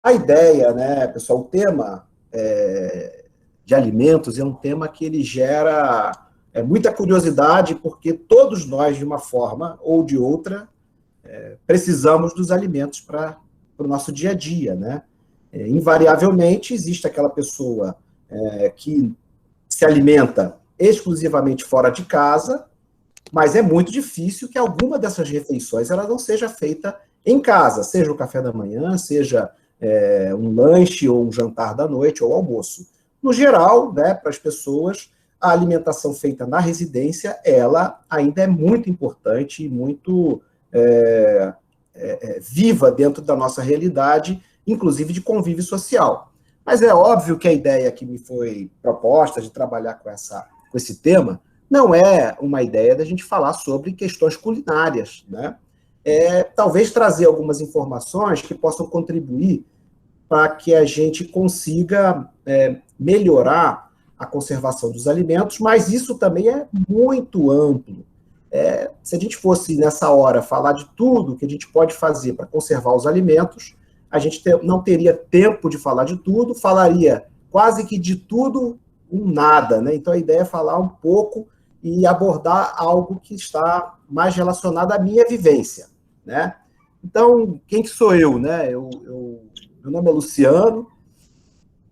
A ideia, né, pessoal, o tema de alimentos é um tema que ele gera muita curiosidade, porque todos nós, de uma forma ou de outra, precisamos dos alimentos para o nosso dia a dia, né? Invariavelmente, existe aquela pessoa que se alimenta exclusivamente fora de casa, mas é muito difícil que alguma dessas refeições ela não seja feita em casa, seja o café da manhã, seja um lanche ou um jantar da noite ou almoço. No geral, né, para as pessoas, a alimentação feita na residência, ela ainda é muito importante e muito viva dentro da nossa realidade, inclusive de convívio social. Mas é óbvio que a ideia que me foi proposta de trabalhar com esse tema não é uma ideia da gente falar sobre questões culinárias, né? Talvez trazer algumas informações que possam contribuir para que a gente consiga melhorar a conservação dos alimentos, mas isso também é muito amplo. Se a gente fosse, nessa hora, falar de tudo que a gente pode fazer para conservar os alimentos, a gente não teria tempo de falar de tudo, falaria quase que de tudo, um nada, né? Então, a ideia é falar um pouco e abordar algo que está mais relacionado à minha vivência, né? Então, quem que sou eu, né? Meu nome é Luciano,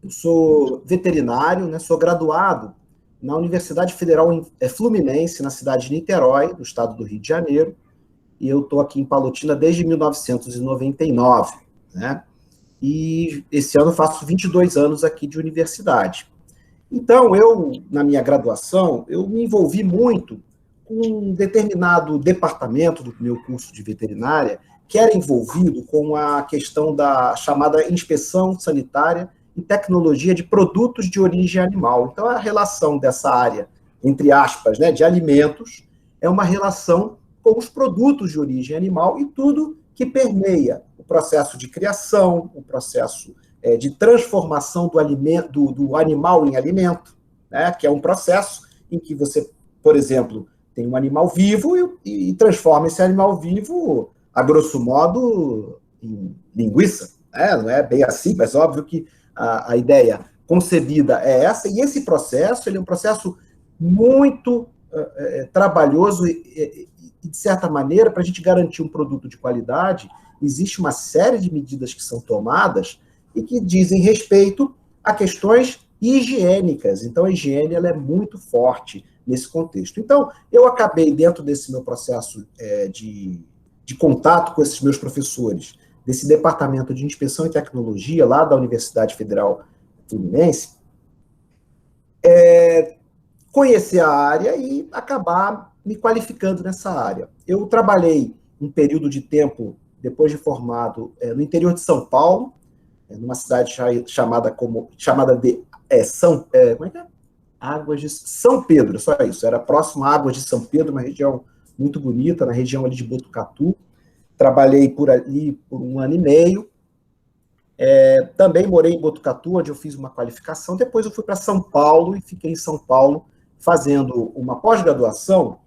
eu sou veterinário, né? Sou graduado na Universidade Federal Fluminense, na cidade de Niterói, no estado do Rio de Janeiro, e eu estou aqui em Palotina desde 1999, né? E esse ano faço 22 anos aqui de universidade. Então, na minha graduação, eu me envolvi muito com um determinado departamento do meu curso de veterinária que era envolvido com a questão da chamada inspeção sanitária e tecnologia de produtos de origem animal. Então, a relação dessa área, entre aspas, né, de alimentos, é uma relação com os produtos de origem animal e tudo que permeia o processo de criação, o processo de transformação do animal em alimento, né, que é um processo em que você, por exemplo, tem um animal vivo e transforma esse animal vivo, a grosso modo, em linguiça. Né? Não é bem assim, mas óbvio que a ideia concebida é essa, e esse processo ele é um processo muito trabalhoso e, de certa maneira, para a gente garantir um produto de qualidade, existe uma série de medidas que são tomadas e que dizem respeito a questões higiênicas. Então, a higiene ela é muito forte nesse contexto. Então, eu acabei, dentro desse meu processo de contato com esses meus professores, desse departamento de inspeção e tecnologia, lá da Universidade Federal Fluminense, conhecer a área e acabar me qualificando nessa área. Eu trabalhei um período de tempo, depois de formado, no interior de São Paulo, numa cidade chamada de como é que é? Águas de São Pedro, só isso. Era próximo a Águas de São Pedro, uma região muito bonita, na região ali de Botucatu. Trabalhei por ali por 1 ano e meio. Também morei em Botucatu, onde eu fiz uma qualificação. Depois eu fui para São Paulo e fiquei em São Paulo fazendo uma pós-graduação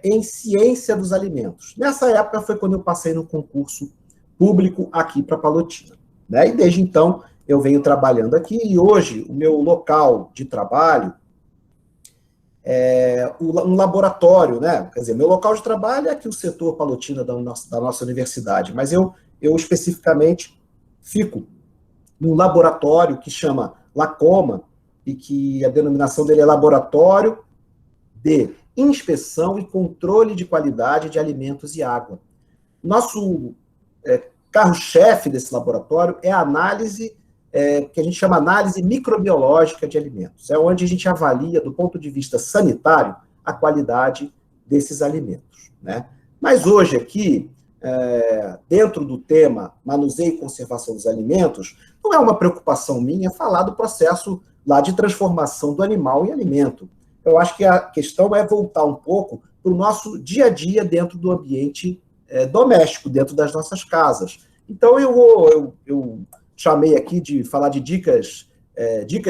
em ciência dos alimentos. Nessa época foi quando eu passei no concurso público aqui para Palotina. Né? E desde então eu venho trabalhando aqui e hoje o meu local de trabalho é um laboratório, né? Quer dizer, meu local de trabalho é aqui o setor Palotina da nossa universidade, mas eu especificamente fico num laboratório que chama Lacoma e que a denominação dele é Laboratório de Inspeção e Controle de Qualidade de Alimentos e Água. Nosso carro-chefe desse laboratório é a análise que a gente chama análise microbiológica de alimentos. É onde a gente avalia, do ponto de vista sanitário, a qualidade desses alimentos. Né? Mas hoje aqui, dentro do tema manuseio e conservação dos alimentos, não é uma preocupação minha falar do processo lá de transformação do animal em alimento. Eu acho que a questão é voltar um pouco para o nosso dia a dia dentro do ambiente doméstico, dentro das nossas casas. Então, eu chamei aqui de falar de dicas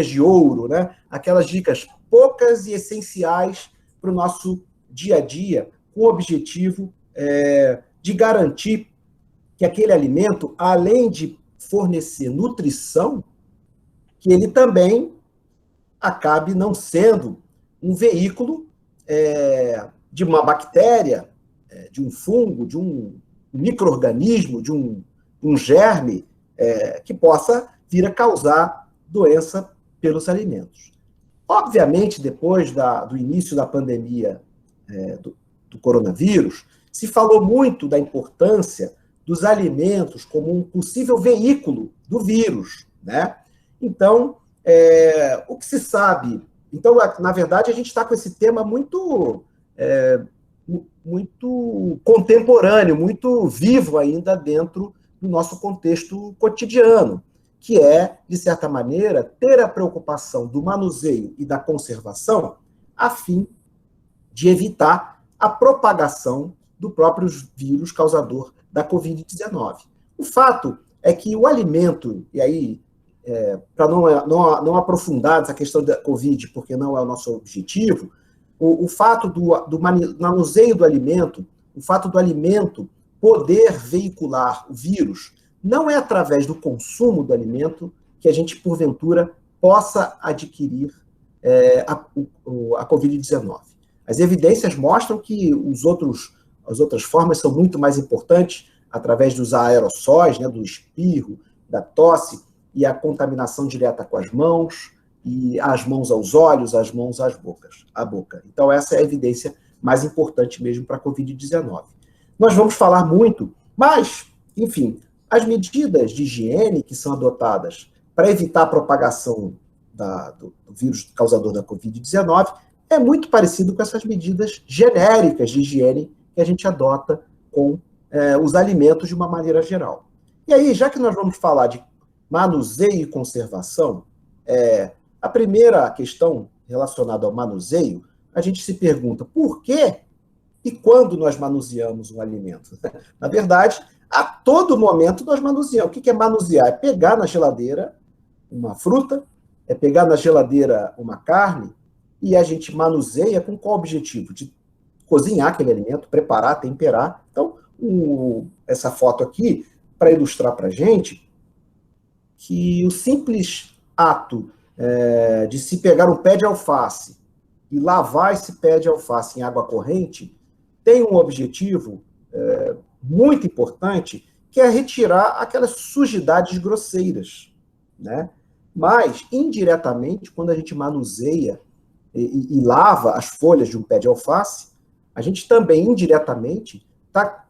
de ouro, né? Aquelas dicas poucas e essenciais para o nosso dia a dia, com o objetivo de garantir que aquele alimento, além de fornecer nutrição, que ele também acabe não sendo um veículo de uma bactéria, de um fungo, de um micro-organismo, de um germe que possa vir a causar doença pelos alimentos. Obviamente, depois do início da pandemia do coronavírus, se falou muito da importância dos alimentos como um possível veículo do vírus, né? Então, o que se sabe... Então, na verdade, a gente está com esse tema muito contemporâneo, muito vivo ainda dentro do nosso contexto cotidiano, que é, de certa maneira, ter a preocupação do manuseio e da conservação a fim de evitar a propagação do próprio vírus causador da Covid-19. O fato é que o alimento, e aí, para não aprofundar essa questão da Covid, porque não é o nosso objetivo, o fato do manuseio do alimento, o fato do alimento poder veicular o vírus, não é através do consumo do alimento que a gente, porventura, possa adquirir a Covid-19. As evidências mostram que as outras formas são muito mais importantes, através dos aerossóis, né, do espirro, da tosse, e a contaminação direta com as mãos, e as mãos aos olhos, as mãos à boca. Então, essa é a evidência mais importante mesmo para a Covid-19. Nós vamos falar muito, mas, enfim, as medidas de higiene que são adotadas para evitar a propagação do vírus causador da Covid-19 é muito parecido com essas medidas genéricas de higiene que a gente adota com os alimentos de uma maneira geral. E aí, já que nós vamos falar de manuseio e conservação, a primeira questão relacionada ao manuseio, a gente se pergunta por que e quando nós manuseamos um alimento. Na verdade, a todo momento nós manuseamos. O que é manusear? É pegar na geladeira uma fruta, é pegar na geladeira uma carne, e a gente manuseia com qual objetivo? De cozinhar aquele alimento, preparar, temperar. Então, essa foto aqui, para ilustrar para a gente que o simples ato de se pegar um pé de alface e lavar esse pé de alface em água corrente tem um objetivo muito importante, que é retirar aquelas sujidades grosseiras, né? Mas, indiretamente, quando a gente manuseia e lava as folhas de um pé de alface, a gente também, indiretamente, está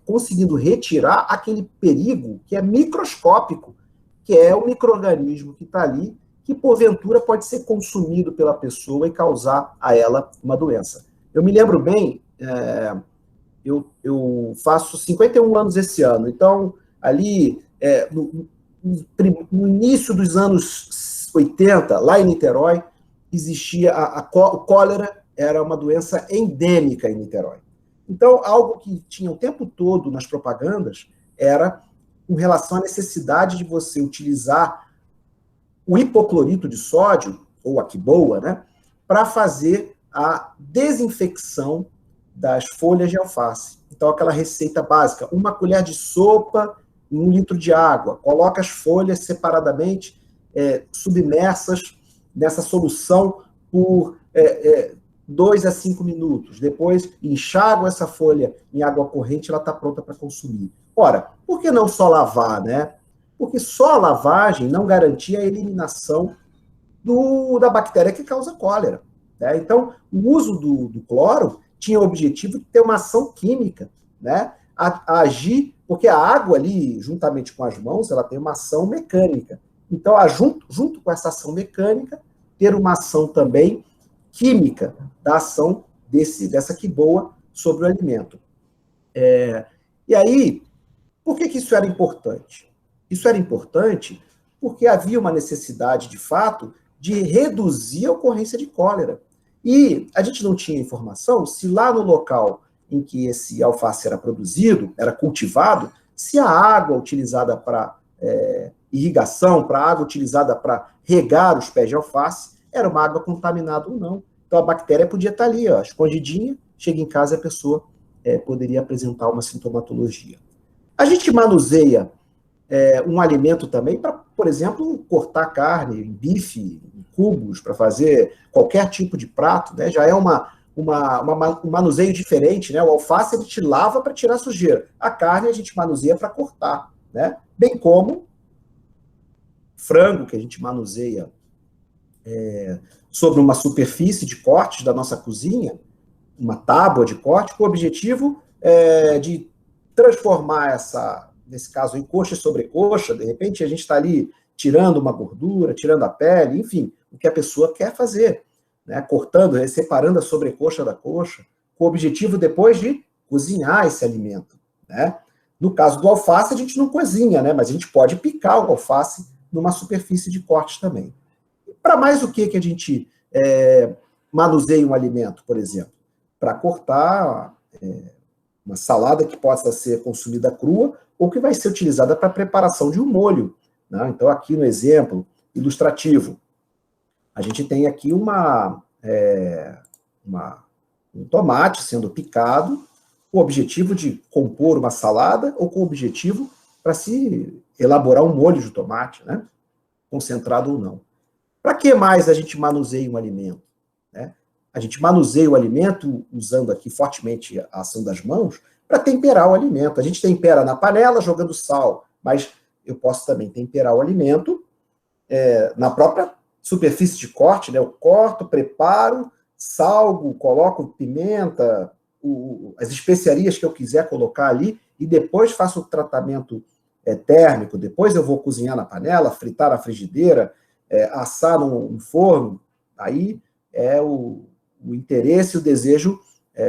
conseguindo retirar aquele perigo que é microscópico, que é o micro-organismo que está ali, que, porventura, pode ser consumido pela pessoa e causar a ela uma doença. Eu me lembro bem, eu faço 51 anos esse ano, então, ali, no início dos anos 80, lá em Niterói, existia o cólera, era uma doença endêmica em Niterói. Então, algo que tinha o tempo todo nas propagandas era com relação à necessidade de você utilizar o hipoclorito de sódio, ou a quiboa, né, para fazer a desinfecção das folhas de alface. Então, aquela receita básica, 1 colher de sopa em 1 litro de água, coloca as folhas separadamente, submersas nessa solução por 2 a 5 minutos. Depois, enxágua essa folha em água corrente, ela está pronta para consumir. Ora, por que não só lavar, né? Porque só a lavagem não garantia a eliminação da bactéria que causa cólera, né? Então, o uso do cloro tinha o objetivo de ter uma ação química, né? A agir, porque a água ali, juntamente com as mãos, ela tem uma ação mecânica. Então, junto com essa ação mecânica, ter uma ação também química da ação dessa quiboa sobre o alimento. E aí, por que isso era importante? Isso era importante porque havia uma necessidade, de fato, de reduzir a ocorrência de cólera. E a gente não tinha informação se lá no local em que esse alface era produzido, era cultivado, se a água utilizada para irrigação, para a água utilizada para regar os pés de alface, era uma água contaminada ou não. Então a bactéria podia estar ali, ó, escondidinha, chega em casa e a pessoa poderia apresentar uma sintomatologia. A gente manuseia um alimento também para, por exemplo, cortar carne, bife, em cubos, para fazer qualquer tipo de prato, né? Já é um manuseio diferente, né? O alface a gente lava para tirar sujeira. A carne a gente manuseia para cortar, né? Bem como frango, que a gente manuseia sobre uma superfície de cortes da nossa cozinha, uma tábua de corte, com o objetivo de transformar nesse caso, em coxa e sobrecoxa. De repente a gente está ali tirando uma gordura, tirando a pele, enfim, o que a pessoa quer fazer, né? Cortando, separando a sobrecoxa da coxa, com o objetivo depois de cozinhar esse alimento, né? No caso do alface, a gente não cozinha, né? Mas a gente pode picar o alface numa superfície de corte também. Para mais o que a gente manuseia um alimento, por exemplo? Para cortar uma salada que possa ser consumida crua ou que vai ser utilizada para a preparação de um molho, né? Então, aqui no exemplo ilustrativo, a gente tem aqui um tomate sendo picado com o objetivo de compor uma salada ou com o objetivo para se elaborar um molho de tomate, né? Concentrado ou não. Para que mais a gente manuseia um alimento, né? A gente manuseia o alimento usando aqui fortemente a ação das mãos para temperar o alimento. A gente tempera na panela jogando sal, mas eu posso também temperar o alimento na própria superfície de corte, né? Eu corto, preparo, salgo, coloco pimenta, as especiarias que eu quiser colocar ali e depois faço o tratamento térmico. Depois eu vou cozinhar na panela, fritar na frigideira, assar no forno. Aí é o interesse e o desejo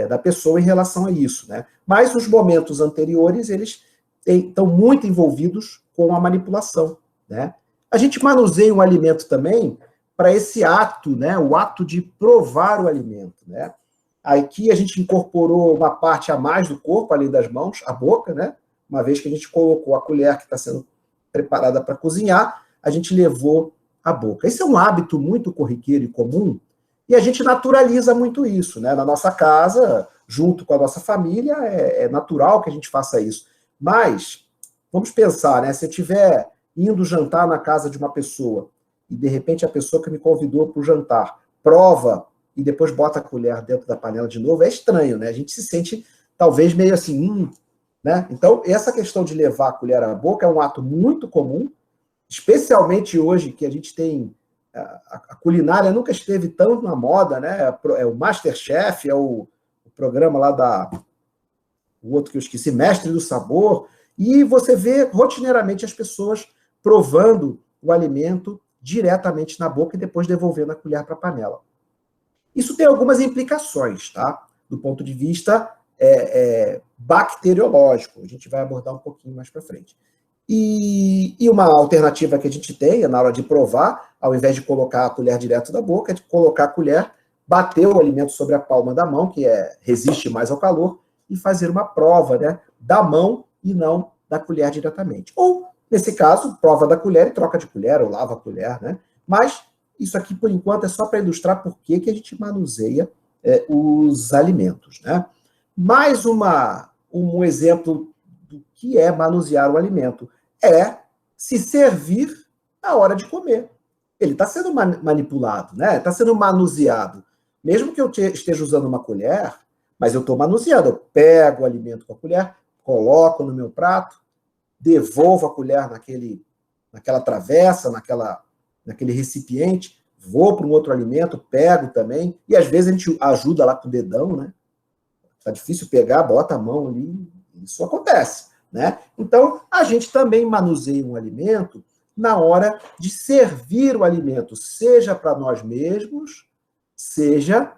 da pessoa em relação a isso, né? Mas os momentos anteriores, eles estão muito envolvidos com a manipulação, né? A gente manuseia um alimento também para esse ato, né? O ato de provar o alimento, né? Aqui a gente incorporou uma parte a mais do corpo, além das mãos, a boca, né? Uma vez que a gente colocou a colher que está sendo preparada para cozinhar, a gente levou a boca. Esse é um hábito muito corriqueiro e comum, e a gente naturaliza muito isso, né? Na nossa casa, junto com a nossa família, é natural que a gente faça isso. Mas, vamos pensar, né? Se eu estiver indo jantar na casa de uma pessoa, e de repente a pessoa que me convidou para o jantar prova e depois bota a colher dentro da panela de novo, é estranho, né? A gente se sente, talvez, meio assim, né? Então, essa questão de levar a colher à boca é um ato muito comum, especialmente hoje que a gente tem a culinária nunca esteve tão na moda, né? É o MasterChef, é o programa lá o outro que eu esqueci, Mestre do Sabor, e você vê rotineiramente as pessoas provando o alimento diretamente na boca e depois devolvendo a colher para a panela. Isso tem algumas implicações, tá? Do ponto de vista bacteriológico. A gente vai abordar um pouquinho mais para frente. E uma alternativa que a gente tem na hora de provar, ao invés de colocar a colher direto da boca, é de colocar a colher, bater o alimento sobre a palma da mão, que resiste mais ao calor, e fazer uma prova, né, da mão e não da colher diretamente. Ou, nesse caso, prova da colher e troca de colher, ou lava a colher, né? Mas isso aqui, por enquanto, é só para ilustrar por que a gente manuseia os alimentos, né? Mais um exemplo do que é manusear o alimento. É se servir na hora de comer. Ele está sendo manipulado, né? Está sendo manuseado. Mesmo que eu esteja usando uma colher, mas eu estou manuseando. Eu pego o alimento com a colher, coloco no meu prato, devolvo a colher naquela travessa, naquele recipiente, vou para um outro alimento, pego também, e às vezes a gente ajuda lá com o dedão, né? Está difícil pegar, bota a mão ali, isso acontece, né? Então, a gente também manuseia um alimento na hora de servir o alimento, seja para nós mesmos, seja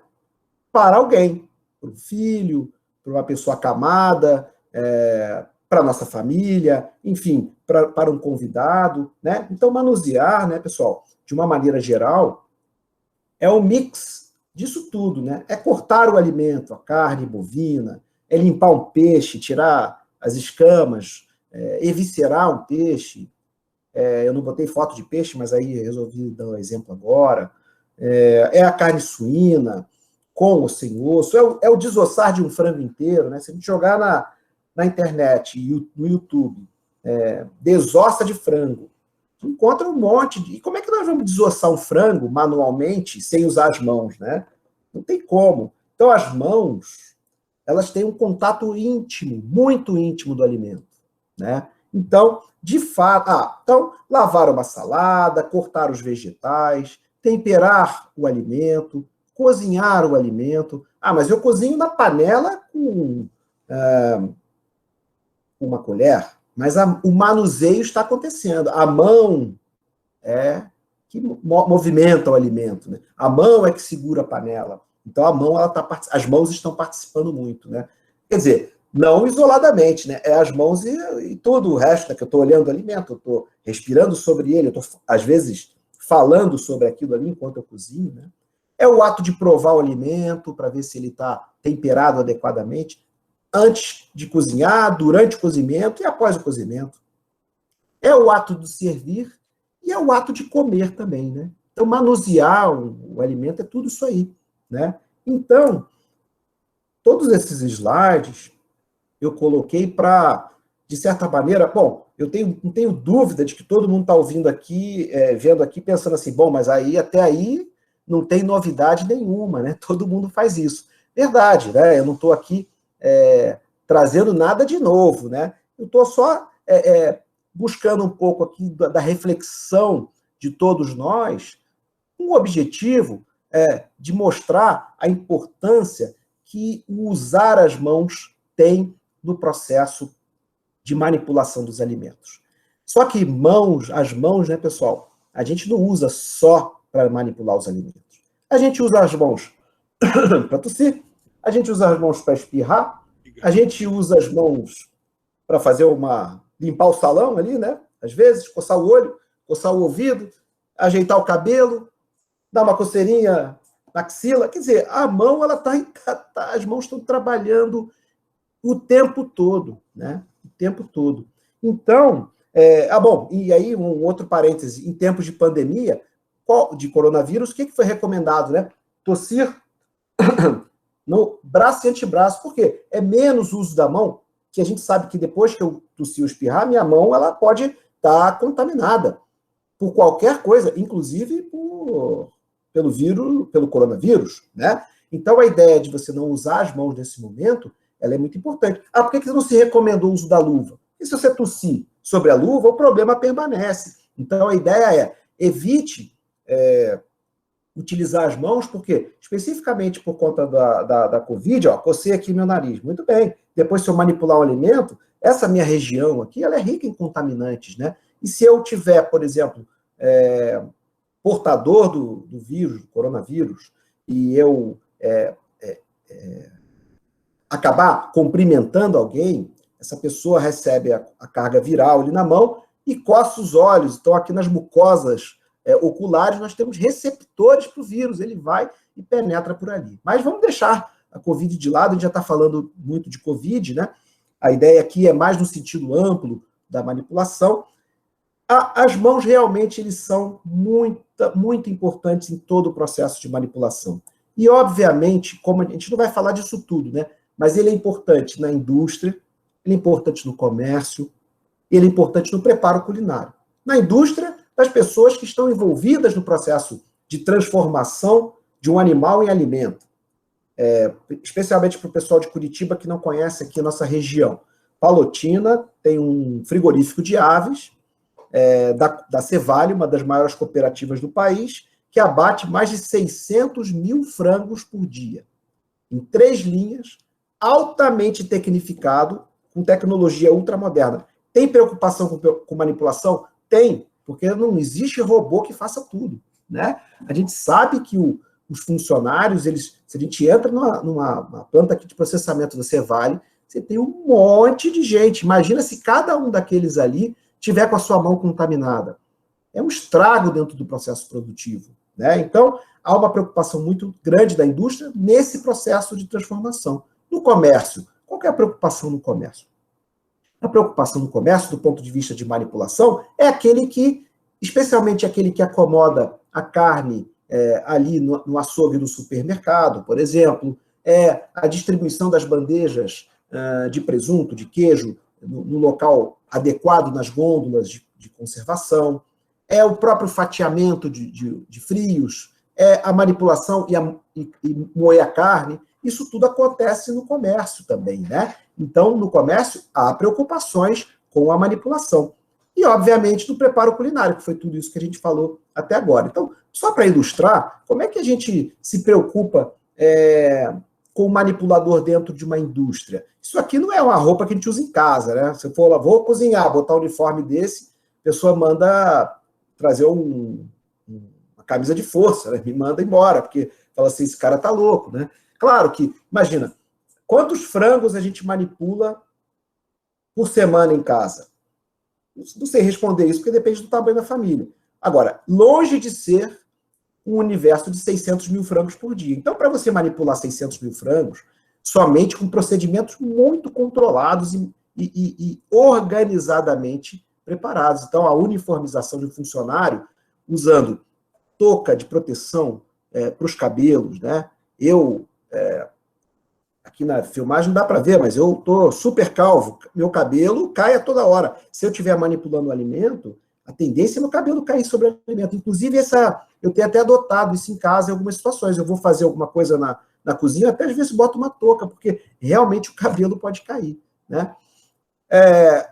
para alguém, para um filho, para uma pessoa acamada, para a nossa família, enfim, para um convidado, né? Então, manusear, né, pessoal, de uma maneira geral, é um mix disso tudo, né? É cortar o alimento, a carne bovina, é limpar um peixe, tirar as escamas, eviscerar um peixe. Eu não botei foto de peixe, mas aí resolvi dar um exemplo agora. É a carne suína, com ou sem osso, é o desossar de um frango inteiro, né? Se a gente jogar na internet, no YouTube, desossa de frango. Encontra um monte de... E como é que nós vamos desossar um frango manualmente sem usar as mãos, né? Não tem como. Então, as mãos, elas têm um contato íntimo, muito íntimo do alimento, né? Então, de fato... então, lavar uma salada, cortar os vegetais, temperar o alimento, cozinhar o alimento. Mas eu cozinho na panela com uma colher, mas o manuseio está acontecendo. A mão é que movimenta o alimento, né? A mão é que segura a panela. Então, a mão, as mãos estão participando muito, né? Quer dizer, não isoladamente, né? É as mãos e todo o resto, né? Que eu estou olhando o alimento, eu estou respirando sobre ele, eu estou, às vezes, falando sobre aquilo ali enquanto eu cozinho, né? É o ato de provar o alimento para ver se ele está temperado adequadamente, antes de cozinhar, durante o cozimento e após o cozimento. É o ato de servir e é o ato de comer também, né? Então, manusear o alimento é tudo isso aí, né? Então, todos esses slides eu coloquei para, de certa maneira, bom, não tenho dúvida de que todo mundo está ouvindo aqui, vendo aqui, pensando assim, bom, mas até aí não tem novidade nenhuma, né? Todo mundo faz isso. Verdade, né? Eu não estou aqui trazendo nada de novo, né? Eu estou só buscando um pouco aqui da reflexão de todos nós, um objetivo de mostrar a importância que o usar as mãos tem no processo de manipulação dos alimentos. Só que as mãos, né, pessoal, a gente não usa só para manipular os alimentos. A gente usa as mãos para tossir, a gente usa as mãos para espirrar, a gente usa as mãos para limpar o salão ali, né? Às vezes, coçar o olho, coçar o ouvido, ajeitar o cabelo, dar uma coceirinha na axila. Quer dizer, a mão, as mãos estão trabalhando o tempo todo, né? O tempo todo. Então, bom, e aí um outro parêntese, em tempos de pandemia, de coronavírus, o que foi recomendado, né? Tossir no braço e antebraço. Por quê? É menos uso da mão, que a gente sabe que depois que eu tossir ou espirrar, minha mão ela pode estar contaminada por qualquer coisa, inclusive pelo coronavírus, né? Então, a ideia de você não usar as mãos nesse momento, ela é muito importante. Por que não se recomendou o uso da luva? E se você tossir sobre a luva, o problema permanece. Então, a ideia é, evite utilizar as mãos, porque, especificamente por conta da Covid, cocei aqui meu nariz. Muito bem. Depois, se eu manipular um alimento, essa minha região aqui, ela é rica em contaminantes, né? E se eu tiver, por exemplo, portador do vírus, do coronavírus, e eu acabar cumprimentando alguém, essa pessoa recebe a carga viral ali na mão e coça os olhos. Então, aqui nas mucosas oculares, nós temos receptores para o vírus, ele vai e penetra por ali. Mas vamos deixar a Covid de lado, a gente já está falando muito de Covid, né? A ideia aqui é mais no sentido amplo da manipulação. As mãos realmente eles são muito importantes em todo o processo de manipulação. E, obviamente, como a gente não vai falar disso tudo, né? Mas ele é importante na indústria, ele é importante no comércio, ele é importante no preparo culinário. Na indústria, das pessoas que estão envolvidas no processo de transformação de um animal em alimento. Especialmente para o pessoal de Curitiba que não conhece aqui a nossa região. Palotina tem um frigorífico de aves, da Cevale, uma das maiores cooperativas do país, que abate mais de 600 mil frangos por dia, em 3 linhas, altamente tecnificado, com tecnologia ultramoderna. Tem preocupação com manipulação? Tem, porque não existe robô que faça tudo, né? A gente sabe que os funcionários, se a gente entra numa planta aqui de processamento da Cevale, você tem um monte de gente. Imagina se cada um daqueles ali tiver com a sua mão contaminada. É um estrago dentro do processo produtivo, né? Então, há uma preocupação muito grande da indústria nesse processo de transformação. No comércio, qual que é a preocupação no comércio? A preocupação no comércio, do ponto de vista de manipulação, é especialmente aquele que acomoda a carne ali no açougue do supermercado, por exemplo, a distribuição das bandejas de presunto, de queijo, no local adequado nas gôndolas de conservação, é o próprio fatiamento de frios, é a manipulação e moer a carne. Isso tudo acontece no comércio também, né? Então, no comércio, há preocupações com a manipulação. E, obviamente, no preparo culinário, que foi tudo isso que a gente falou até agora. Então, só para ilustrar, como é que a gente se preocupa com o manipulador dentro de uma indústria? Isso aqui não é uma roupa que a gente usa em casa, né? Se eu for lá, vou cozinhar, botar um uniforme desse, a pessoa manda trazer uma camisa de força, né? Me manda embora, porque fala assim, esse cara tá louco, né? Claro que, imagina, quantos frangos a gente manipula por semana em casa? Não sei responder isso, porque depende do tamanho da família. Agora, longe de ser um universo de 600 mil frangos por dia. Então, para você manipular 600 mil frangos, somente com procedimentos muito controlados e organizadamente preparados. Então, a uniformização de um funcionário, usando touca de proteção para os cabelos, né? Aqui na filmagem não dá para ver, mas eu estou super calvo, meu cabelo cai a toda hora. Se eu estiver manipulando o alimento, a tendência é meu cabelo cair sobre o alimento. Inclusive, eu tenho até adotado isso em casa em algumas situações. Eu vou fazer alguma coisa na cozinha, até às vezes boto uma touca, porque realmente o cabelo pode cair, né?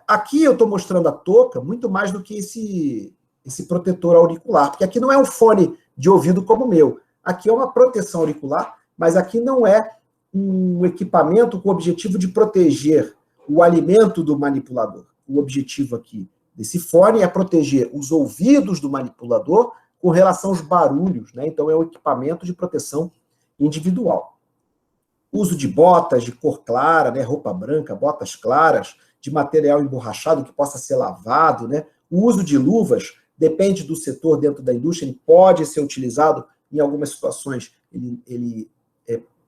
Aqui eu estou mostrando a touca muito mais do que esse protetor auricular, porque aqui não é um fone de ouvido como o meu. Aqui é uma proteção auricular, mas aqui não é um equipamento com o objetivo de proteger o alimento do manipulador. O objetivo aqui desse fone é proteger os ouvidos do manipulador com relação aos barulhos, né? Então é um equipamento de proteção individual. Uso de botas de cor clara, né? Roupa branca, botas claras, de material emborrachado que possa ser lavado, né? O uso de luvas depende do setor dentro da indústria, ele pode ser utilizado em algumas situações, ele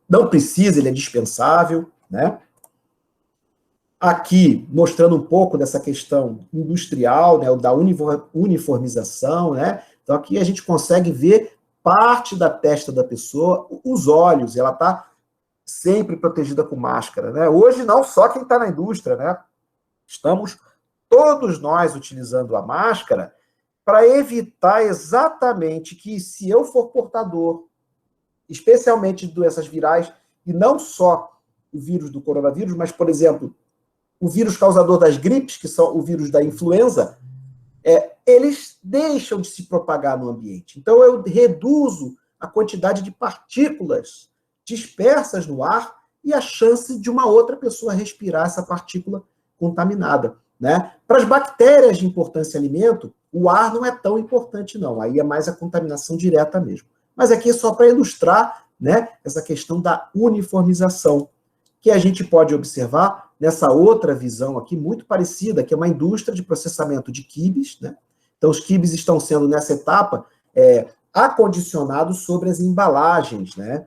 não precisa, ele é dispensável, né? Aqui, mostrando um pouco dessa questão industrial, né, da uniformização, né? Então, aqui a gente consegue ver parte da testa da pessoa, os olhos, ela está sempre protegida com máscara, né? Hoje, não só quem está na indústria, né? Estamos todos nós utilizando a máscara para evitar exatamente que, se eu for portador, especialmente de doenças virais, e não só o vírus do coronavírus, mas, por exemplo, o vírus causador das gripes, que são o vírus da influenza, eles deixam de se propagar no ambiente. Então, eu reduzo a quantidade de partículas dispersas no ar e a chance de uma outra pessoa respirar essa partícula contaminada, né? Para as bactérias de importância alimento, o ar não é tão importante, não. Aí é mais a contaminação direta mesmo. Mas aqui é só para ilustrar, né, essa questão da uniformização, que a gente pode observar nessa outra visão aqui, muito parecida, que é uma indústria de processamento de quibes, né? Então, os quibes estão sendo, nessa etapa, acondicionados sobre as embalagens, né?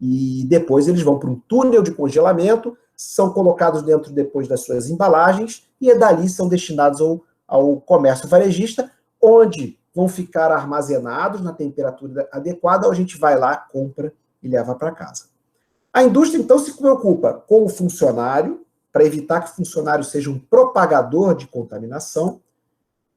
E depois eles vão para um túnel de congelamento, são colocados dentro depois das suas embalagens, e dali são destinados ao comércio varejista, onde vão ficar armazenados na temperatura adequada, ou a gente vai lá, compra e leva para casa. A indústria, então, se preocupa com o funcionário, para evitar que o funcionário seja um propagador de contaminação,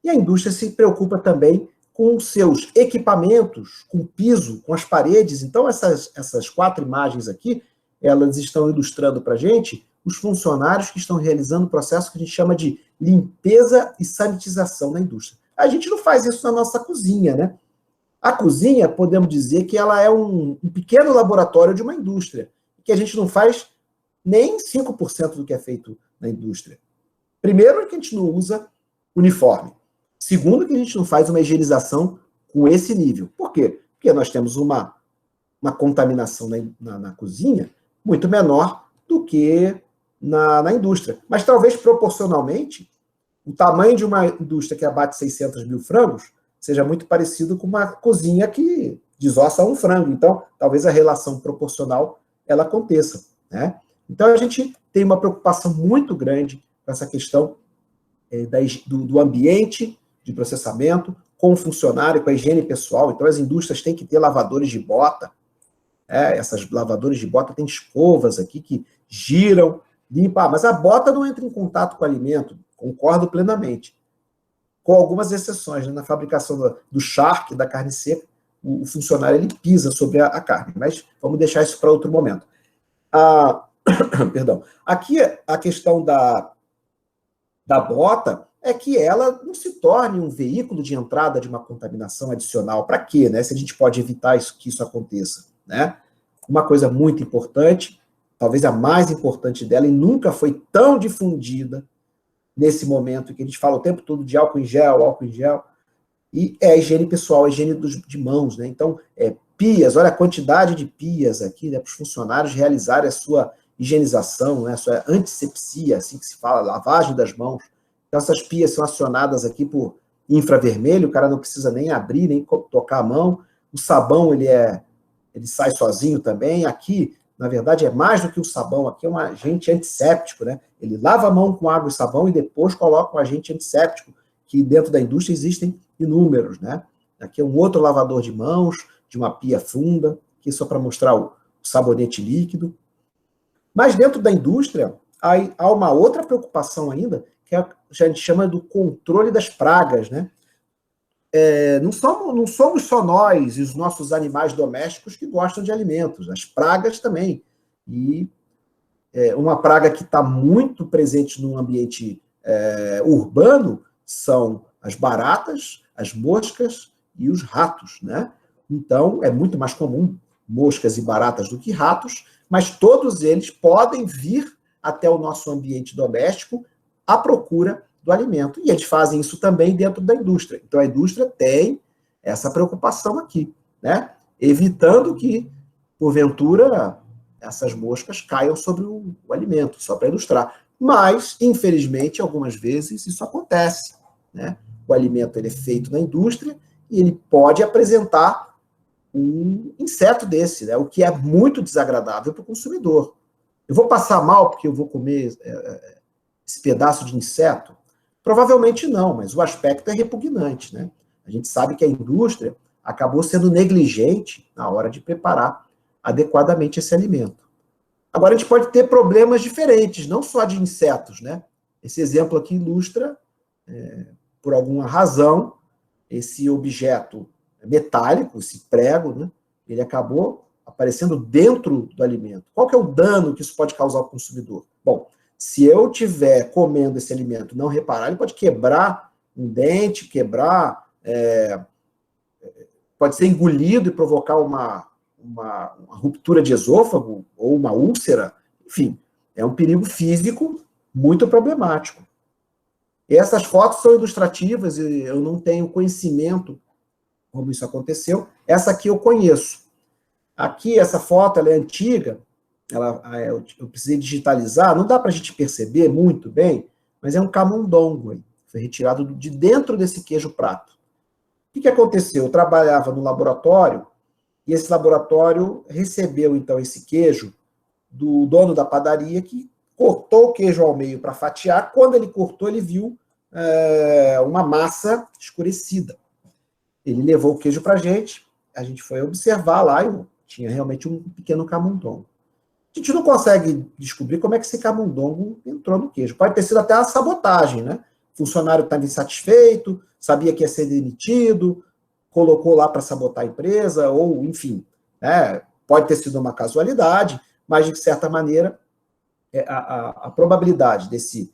e a indústria se preocupa também com os seus equipamentos, com o piso, com as paredes. Então, essas 4 imagens aqui, elas estão ilustrando para a gente os funcionários que estão realizando o processo que a gente chama de limpeza e sanitização na indústria. A gente não faz isso na nossa cozinha, né? A cozinha, podemos dizer que ela é um pequeno laboratório de uma indústria, que a gente não faz nem 5% do que é feito na indústria. Primeiro, que a gente não usa uniforme. Segundo, que a gente não faz uma higienização com esse nível. Por quê? Porque nós temos uma contaminação na cozinha muito menor do que na indústria. Mas talvez proporcionalmente, o tamanho de uma indústria que abate 600 mil frangos seja muito parecido com uma cozinha que desossa um frango. Então, talvez a relação proporcional ela aconteça, né? Então, a gente tem uma preocupação muito grande com essa questão do ambiente de processamento, com o funcionário, com a higiene pessoal. Então, as indústrias têm que ter lavadores de bota. Essas lavadores de bota têm escovas aqui que giram, limpam. Mas a bota não entra em contato com o alimento. concordo plenamente. Com algumas exceções, né? Na fabricação do charque, da carne seca, o funcionário ele pisa sobre a carne, mas vamos deixar isso para outro momento. Perdão. Aqui a questão da bota é que ela não se torne um veículo de entrada de uma contaminação adicional. Para quê, né? Se a gente pode evitar que isso aconteça, né? Uma coisa muito importante, talvez a mais importante dela, e nunca foi tão difundida nesse momento que a gente fala o tempo todo de álcool em gel, e é a higiene pessoal, a higiene de mãos, né? Então, pias, olha a quantidade de pias aqui, né, para os funcionários realizarem a sua higienização, né, a sua antisepsia, assim que se fala, lavagem das mãos. Então, essas pias são acionadas aqui por infravermelho, o cara não precisa nem abrir, nem tocar a mão. O sabão, ele sai sozinho também. Aqui, na verdade, é mais do que o sabão, aqui é um agente antisséptico, né? Ele lava a mão com água e sabão e depois coloca um agente antisséptico, que dentro da indústria existem inúmeros, né? Aqui é um outro lavador de mãos, de uma pia funda, aqui só para mostrar o sabonete líquido. Mas dentro da indústria, há uma outra preocupação ainda, que a gente chama do controle das pragas, né? Não somos só nós e os nossos animais domésticos que gostam de alimentos, as pragas também. E uma praga que está muito presente no ambiente urbano são as baratas, as moscas e os ratos, né? Então, é muito mais comum moscas e baratas do que ratos, mas todos eles podem vir até o nosso ambiente doméstico à procura do alimento. E eles fazem isso também dentro da indústria. Então, a indústria tem essa preocupação aqui, né? Evitando que, porventura, essas moscas caiam sobre o alimento, só para ilustrar. Mas, infelizmente, algumas vezes isso acontece, né? O alimento ele é feito na indústria e ele pode apresentar um inseto desse, né? O que é muito desagradável para o consumidor. Eu vou passar mal porque eu vou comer esse pedaço de inseto? Provavelmente não, mas o aspecto é repugnante, né? A gente sabe que a indústria acabou sendo negligente na hora de preparar adequadamente esse alimento. Agora, a gente pode ter problemas diferentes, não só de insetos, né? Esse exemplo aqui ilustra, por alguma razão, esse objeto metálico, esse prego, né? Ele acabou aparecendo dentro do alimento. Qual que é o dano que isso pode causar ao consumidor? Bom, se eu estiver comendo esse alimento e não reparar, ele pode quebrar um dente, pode ser engolido e provocar uma ruptura de esôfago ou uma úlcera. Enfim, é um perigo físico muito problemático. E essas fotos são ilustrativas e eu não tenho conhecimento como isso aconteceu. Essa aqui eu conheço. Aqui, essa foto, ela é antiga, eu precisei digitalizar, não dá para a gente perceber muito bem, mas é um camundongo, foi retirado de dentro desse queijo prato. O que aconteceu? Eu trabalhava no laboratório, e esse laboratório recebeu, então, esse queijo do dono da padaria, que cortou o queijo ao meio para fatiar. Quando ele cortou, ele viu uma massa escurecida. Ele levou o queijo para a gente foi observar lá e tinha realmente um pequeno camundongo. A gente não consegue descobrir como é que esse camundongo entrou no queijo. Pode ter sido até uma sabotagem, né? O funcionário estava insatisfeito, sabia que ia ser demitido, colocou lá para sabotar a empresa, ou, enfim, né? Pode ter sido uma casualidade, mas, de certa maneira, a probabilidade desse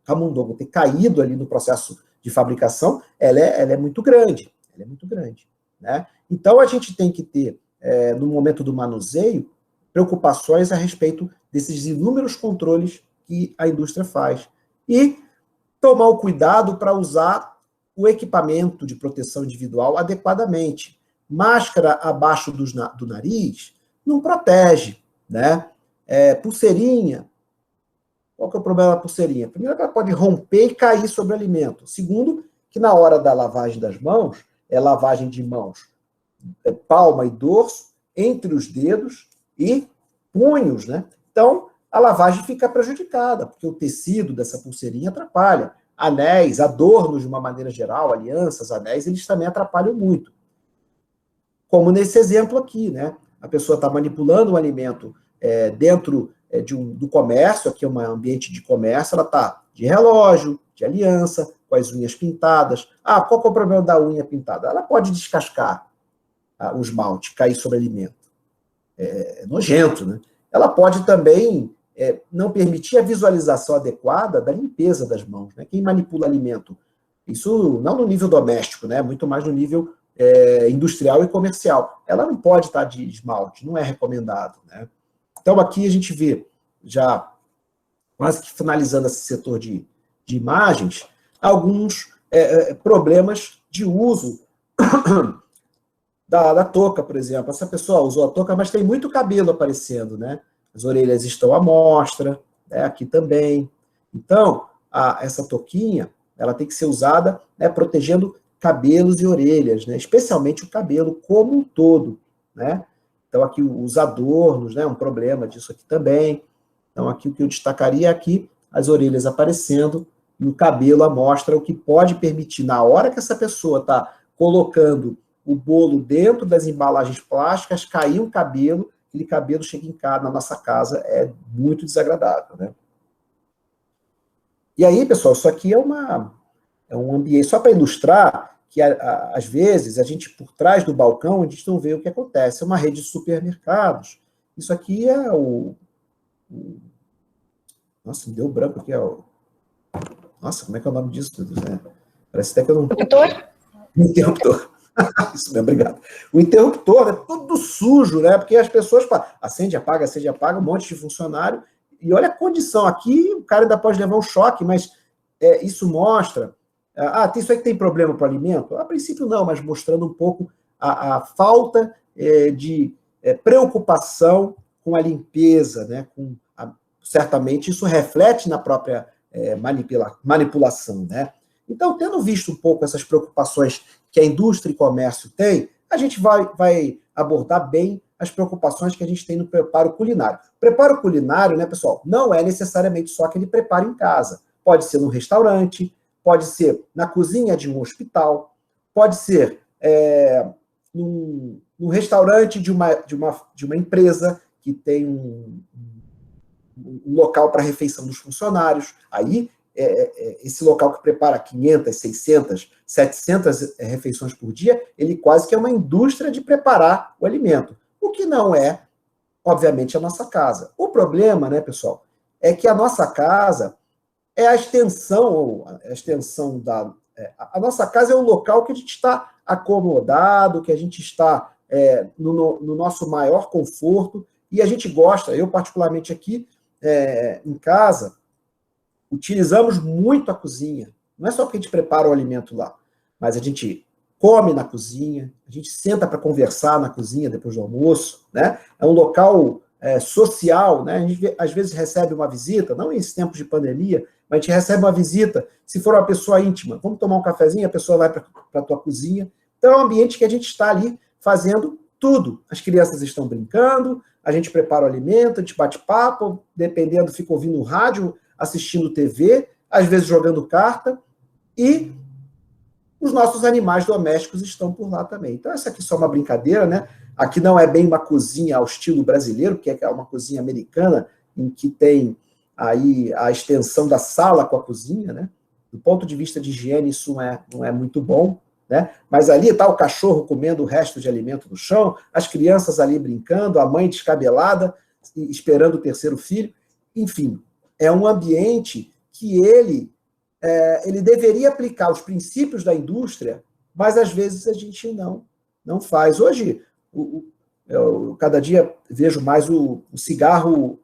camundongo ter caído ali no processo de fabricação, ela é muito grande. Ela é muito grande, né? Então, a gente tem que ter, no momento do manuseio, preocupações a respeito desses inúmeros controles que a indústria faz. E tomar o cuidado para usar o equipamento de proteção individual adequadamente. Máscara abaixo do nariz não protege, né? Pulseirinha. Qual que é o problema da pulseirinha? Primeiro, ela pode romper e cair sobre o alimento. Segundo, que na hora da lavagem das mãos, lavagem de mãos, palma e dorso, entre os dedos e punhos, né? Então, a lavagem fica prejudicada, porque o tecido dessa pulseirinha atrapalha. Anéis, adornos de uma maneira geral, alianças, anéis, eles também atrapalham muito. Como nesse exemplo aqui, né? A pessoa está manipulando um alimento dentro do comércio, aqui é um ambiente de comércio, ela está de relógio, de aliança, com as unhas pintadas. Ah, qual que é o problema da unha pintada? Ela pode descascar o esmalte, cair sobre o alimento. É nojento, né? Ela pode também não permitir a visualização adequada da limpeza das mãos, né? Quem manipula alimento, isso não no nível doméstico, né? Muito mais no nível industrial e comercial. Ela não pode estar de esmalte, não é recomendado, né? Então, aqui a gente vê, já quase que finalizando esse setor de imagens, alguns problemas de uso da touca, por exemplo. Essa pessoa usou a touca, mas tem muito cabelo aparecendo, né? As orelhas estão à mostra, né? Aqui também. Então, essa touquinha, ela tem que ser usada, né, protegendo cabelos e orelhas, né? Especialmente o cabelo como um todo, né? Então, aqui os adornos, né? Um problema disso aqui também. Então, aqui o que eu destacaria é aqui as orelhas aparecendo e o cabelo à mostra, o que pode permitir, na hora que essa pessoa está colocando o bolo dentro das embalagens plásticas, cair um cabelo, aquele cabelo chega em casa, na nossa casa, é muito desagradável, né? E aí, pessoal, isso aqui é um ambiente, só para ilustrar, que às vezes a gente, por trás do balcão, a gente não vê o que acontece. É uma rede de supermercados. Isso aqui é Nossa, me deu branco aqui. Nossa, como é que é o nome disso? Parece até que eu não... Interruptor? Interruptor. Isso mesmo, obrigado. O interruptor é tudo sujo, né? Porque as pessoas acende, apaga, um monte de funcionário. E olha a condição. Aqui o cara ainda pode levar um choque, mas isso mostra... isso aí que tem problema para o alimento? A princípio não, mas mostrando um pouco a falta de preocupação com a limpeza, né? Certamente isso reflete na própria manipulação, né? Então, tendo visto um pouco essas preocupações que a indústria e comércio tem, a gente vai abordar bem as preocupações que a gente tem no preparo culinário. Preparo culinário, né, pessoal, não é necessariamente só aquele preparo em casa. Pode ser num restaurante, pode ser na cozinha de um hospital, pode ser num restaurante de uma empresa que tem um local para refeição dos funcionários. Aí, esse local que prepara 500, 600, 700 refeições por dia, ele quase que é uma indústria de preparar o alimento. O que não é, obviamente, a nossa casa. O problema, né, pessoal, é que a nossa casa é a extensão da... A nossa casa é o local que a gente está acomodado, que a gente está no nosso maior conforto, e a gente gosta, eu particularmente aqui, em casa, utilizamos muito a cozinha. Não é só porque a gente prepara o alimento lá, mas a gente come na cozinha, a gente senta para conversar na cozinha depois do almoço, né? É um local social, né? A gente às vezes recebe uma visita, não em tempos de pandemia, mas a gente recebe uma visita, se for uma pessoa íntima, vamos tomar um cafezinho, a pessoa vai para a tua cozinha. Então é um ambiente que a gente está ali fazendo tudo. As crianças estão brincando, a gente prepara o alimento, a gente bate papo, dependendo, fica ouvindo rádio, assistindo TV, às vezes jogando carta, e os nossos animais domésticos estão por lá também. Então, essa aqui é só uma brincadeira, né? Aqui não é bem uma cozinha ao estilo brasileiro, que é uma cozinha americana, em que tem aí a extensão da sala com a cozinha, né? Do ponto de vista de higiene, isso não é muito bom, né? Mas ali está o cachorro comendo o resto de alimento no chão, as crianças ali brincando, a mãe descabelada, esperando o terceiro filho. Enfim, é um ambiente que ele deveria aplicar os princípios da indústria, mas às vezes a gente não faz. Hoje, eu cada dia vejo mais o cigarro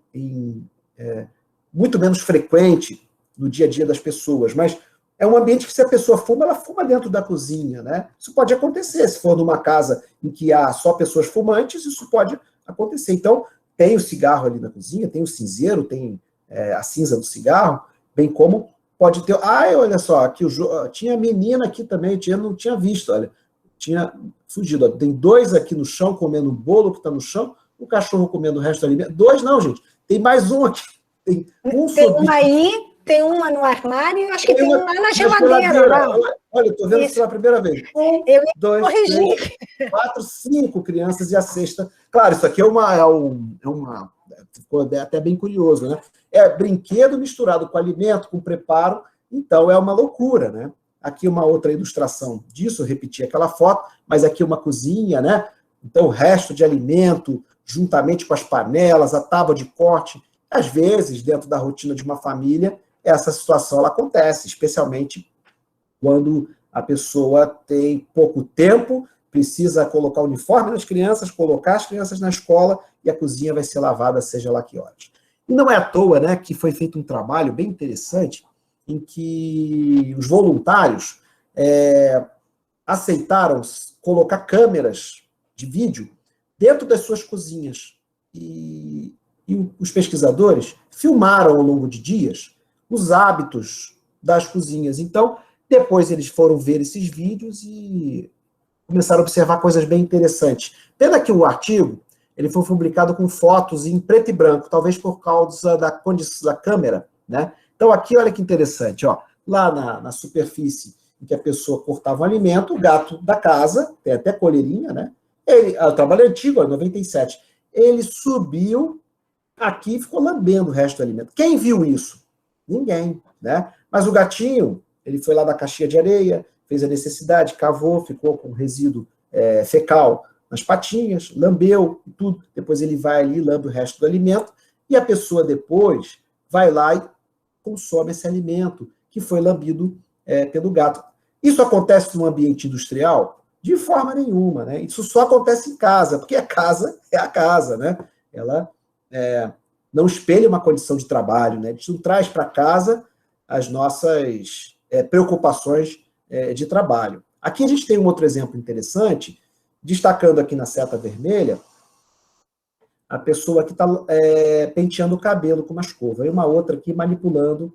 muito menos frequente no dia a dia das pessoas, mas é um ambiente que, se a pessoa fuma, ela fuma dentro da cozinha, né? Isso pode acontecer. Se for numa casa em que há só pessoas fumantes, isso pode acontecer. Então, tem o cigarro ali na cozinha, tem o cinzeiro, tem a cinza do cigarro, bem como pode ter... olha só, aqui tinha menina aqui também, eu não tinha visto, olha, tinha fugido. Ó, tem 2 aqui no chão, comendo o bolo que está no chão, o cachorro comendo o resto do alimento. 2 não, gente, tem mais um aqui. Tem um aí tem uma no armário e acho que Tem tem uma uma na geladeira, não? Olha, eu estou vendo isso pela primeira vez. Eu ia 2, corrigir. 3, 4, 5 crianças e a sexta. Claro, isso aqui é uma ficou até bem curioso, né? É brinquedo misturado com alimento, com preparo, então é uma loucura, né? Aqui uma outra ilustração disso, eu repeti aquela foto, mas aqui uma cozinha, né? Então, o resto de alimento, juntamente com as panelas, a tábua de corte. Às vezes, dentro da rotina de uma família, essa situação ela acontece, especialmente quando a pessoa tem pouco tempo, precisa colocar o uniforme nas crianças, colocar as crianças na escola e a cozinha vai ser lavada, seja lá que horas. E não é à toa, né, que foi feito um trabalho bem interessante em que os voluntários aceitaram colocar câmeras de vídeo dentro das suas cozinhas. E os pesquisadores filmaram ao longo de dias os hábitos das cozinhas. Então, depois eles foram ver esses vídeos e começaram a observar coisas bem interessantes. Pena que o artigo ele foi publicado com fotos em preto e branco, talvez por causa da condição da câmera, né? Então, aqui, olha que interessante, ó, lá na superfície em que a pessoa cortava um alimento, o gato da casa, tem até coleirinha, né? O trabalho é antigo, 97. Ele subiu aqui e ficou lambendo o resto do alimento. Quem viu isso? Ninguém, né? Mas o gatinho, ele foi lá da caixinha de areia, fez a necessidade, cavou, ficou com resíduo fecal nas patinhas, lambeu e tudo. Depois ele vai ali, lambe o resto do alimento, e a pessoa depois vai lá e consome esse alimento que foi lambido pelo gato. Isso acontece no ambiente industrial? De forma nenhuma, né? Isso só acontece em casa, porque a casa é a casa, né? Ela não espelha uma condição de trabalho, né? A gente não traz para casa as nossas preocupações de trabalho. Aqui a gente tem um outro exemplo interessante, destacando aqui na seta vermelha, a pessoa que está penteando o cabelo com uma escova, e uma outra aqui manipulando,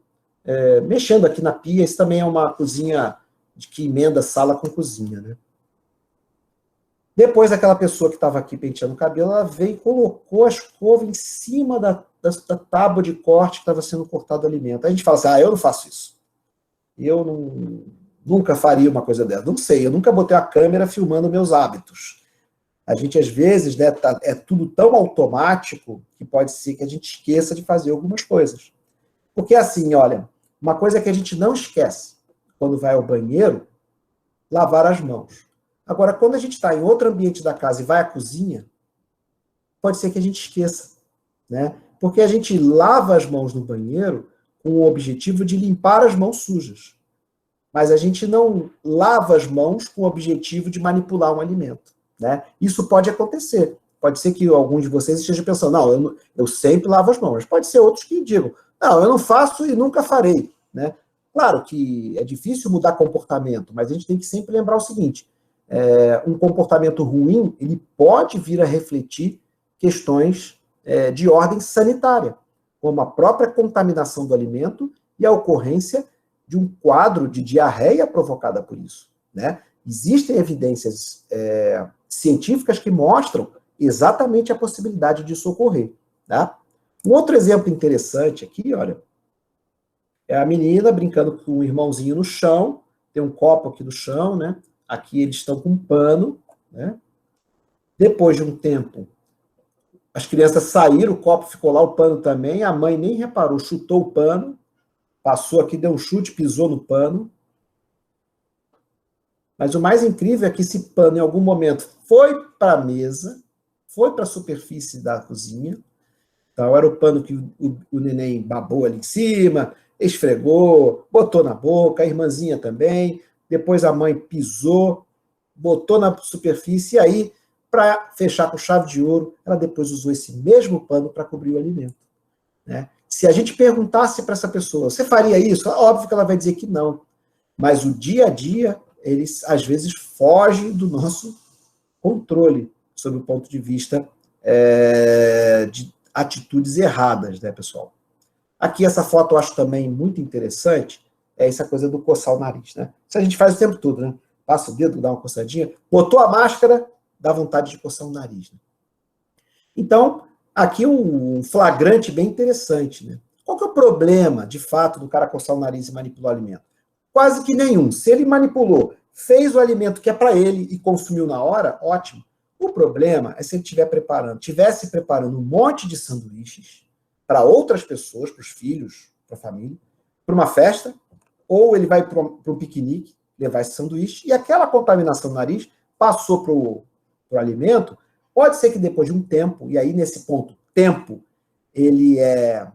mexendo aqui na pia. Isso também é uma cozinha que emenda sala com cozinha, né? Depois, aquela pessoa que estava aqui penteando o cabelo, ela veio e colocou a escova em cima da tábua de corte que estava sendo cortado o alimento. Aí a gente fala assim, eu não faço isso. Eu nunca faria uma coisa dessa. Não sei, eu nunca botei a câmera filmando meus hábitos. A gente, às vezes, né, é tudo tão automático que pode ser que a gente esqueça de fazer algumas coisas. Porque assim, olha, uma coisa que a gente não esquece quando vai ao banheiro, lavar as mãos. Agora, quando a gente está em outro ambiente da casa e vai à cozinha, pode ser que a gente esqueça, né? Porque a gente lava as mãos no banheiro com o objetivo de limpar as mãos sujas. Mas a gente não lava as mãos com o objetivo de manipular um alimento, né? Isso pode acontecer. Pode ser que alguns de vocês estejam pensando, não, eu sempre lavo as mãos. Mas pode ser outros que digam, não, eu não faço e nunca farei, né? Claro que é difícil mudar comportamento, mas a gente tem que sempre lembrar o seguinte, um comportamento ruim, ele pode vir a refletir questões de ordem sanitária, como a própria contaminação do alimento e a ocorrência de um quadro de diarreia provocada por isso, né? Existem evidências científicas que mostram exatamente a possibilidade disso ocorrer, tá? Um outro exemplo interessante aqui, olha, é a menina brincando com o irmãozinho no chão, tem um copo aqui no chão, né? Aqui eles estão com um pano, né? Depois de um tempo, as crianças saíram, o copo ficou lá, o pano também, a mãe nem reparou, chutou o pano, passou aqui, deu um chute, pisou no pano. Mas o mais incrível é que esse pano, em algum momento, foi para a mesa, foi para a superfície da cozinha. Então, era o pano que o neném babou ali em cima, esfregou, botou na boca, a irmãzinha também. Depois a mãe pisou, botou na superfície, e aí, para fechar com chave de ouro, ela depois usou esse mesmo pano para cobrir o alimento, né? Se a gente perguntasse para essa pessoa, você faria isso? Óbvio que ela vai dizer que não. Mas o dia a dia, eles, às vezes, fogem do nosso controle, sob o ponto de vista de atitudes erradas, né, pessoal? Aqui, essa foto eu acho também muito interessante, é essa coisa do coçar o nariz, né? Isso a gente faz o tempo todo, né? Passa o dedo, dá uma coçadinha, botou a máscara, dá vontade de coçar o nariz, né? Então, aqui um flagrante bem interessante, né? Qual que é o problema, de fato, do cara coçar o nariz e manipular o alimento? Quase que nenhum. Se ele manipulou, fez o alimento que é para ele e consumiu na hora, ótimo. O problema é se ele tivesse preparando um monte de sanduíches para outras pessoas, para os filhos, para a família, para uma festa, ou ele vai para um piquenique, levar esse sanduíche, e aquela contaminação no nariz passou para o alimento. Pode ser que depois de um tempo, e aí nesse ponto, tempo, ele é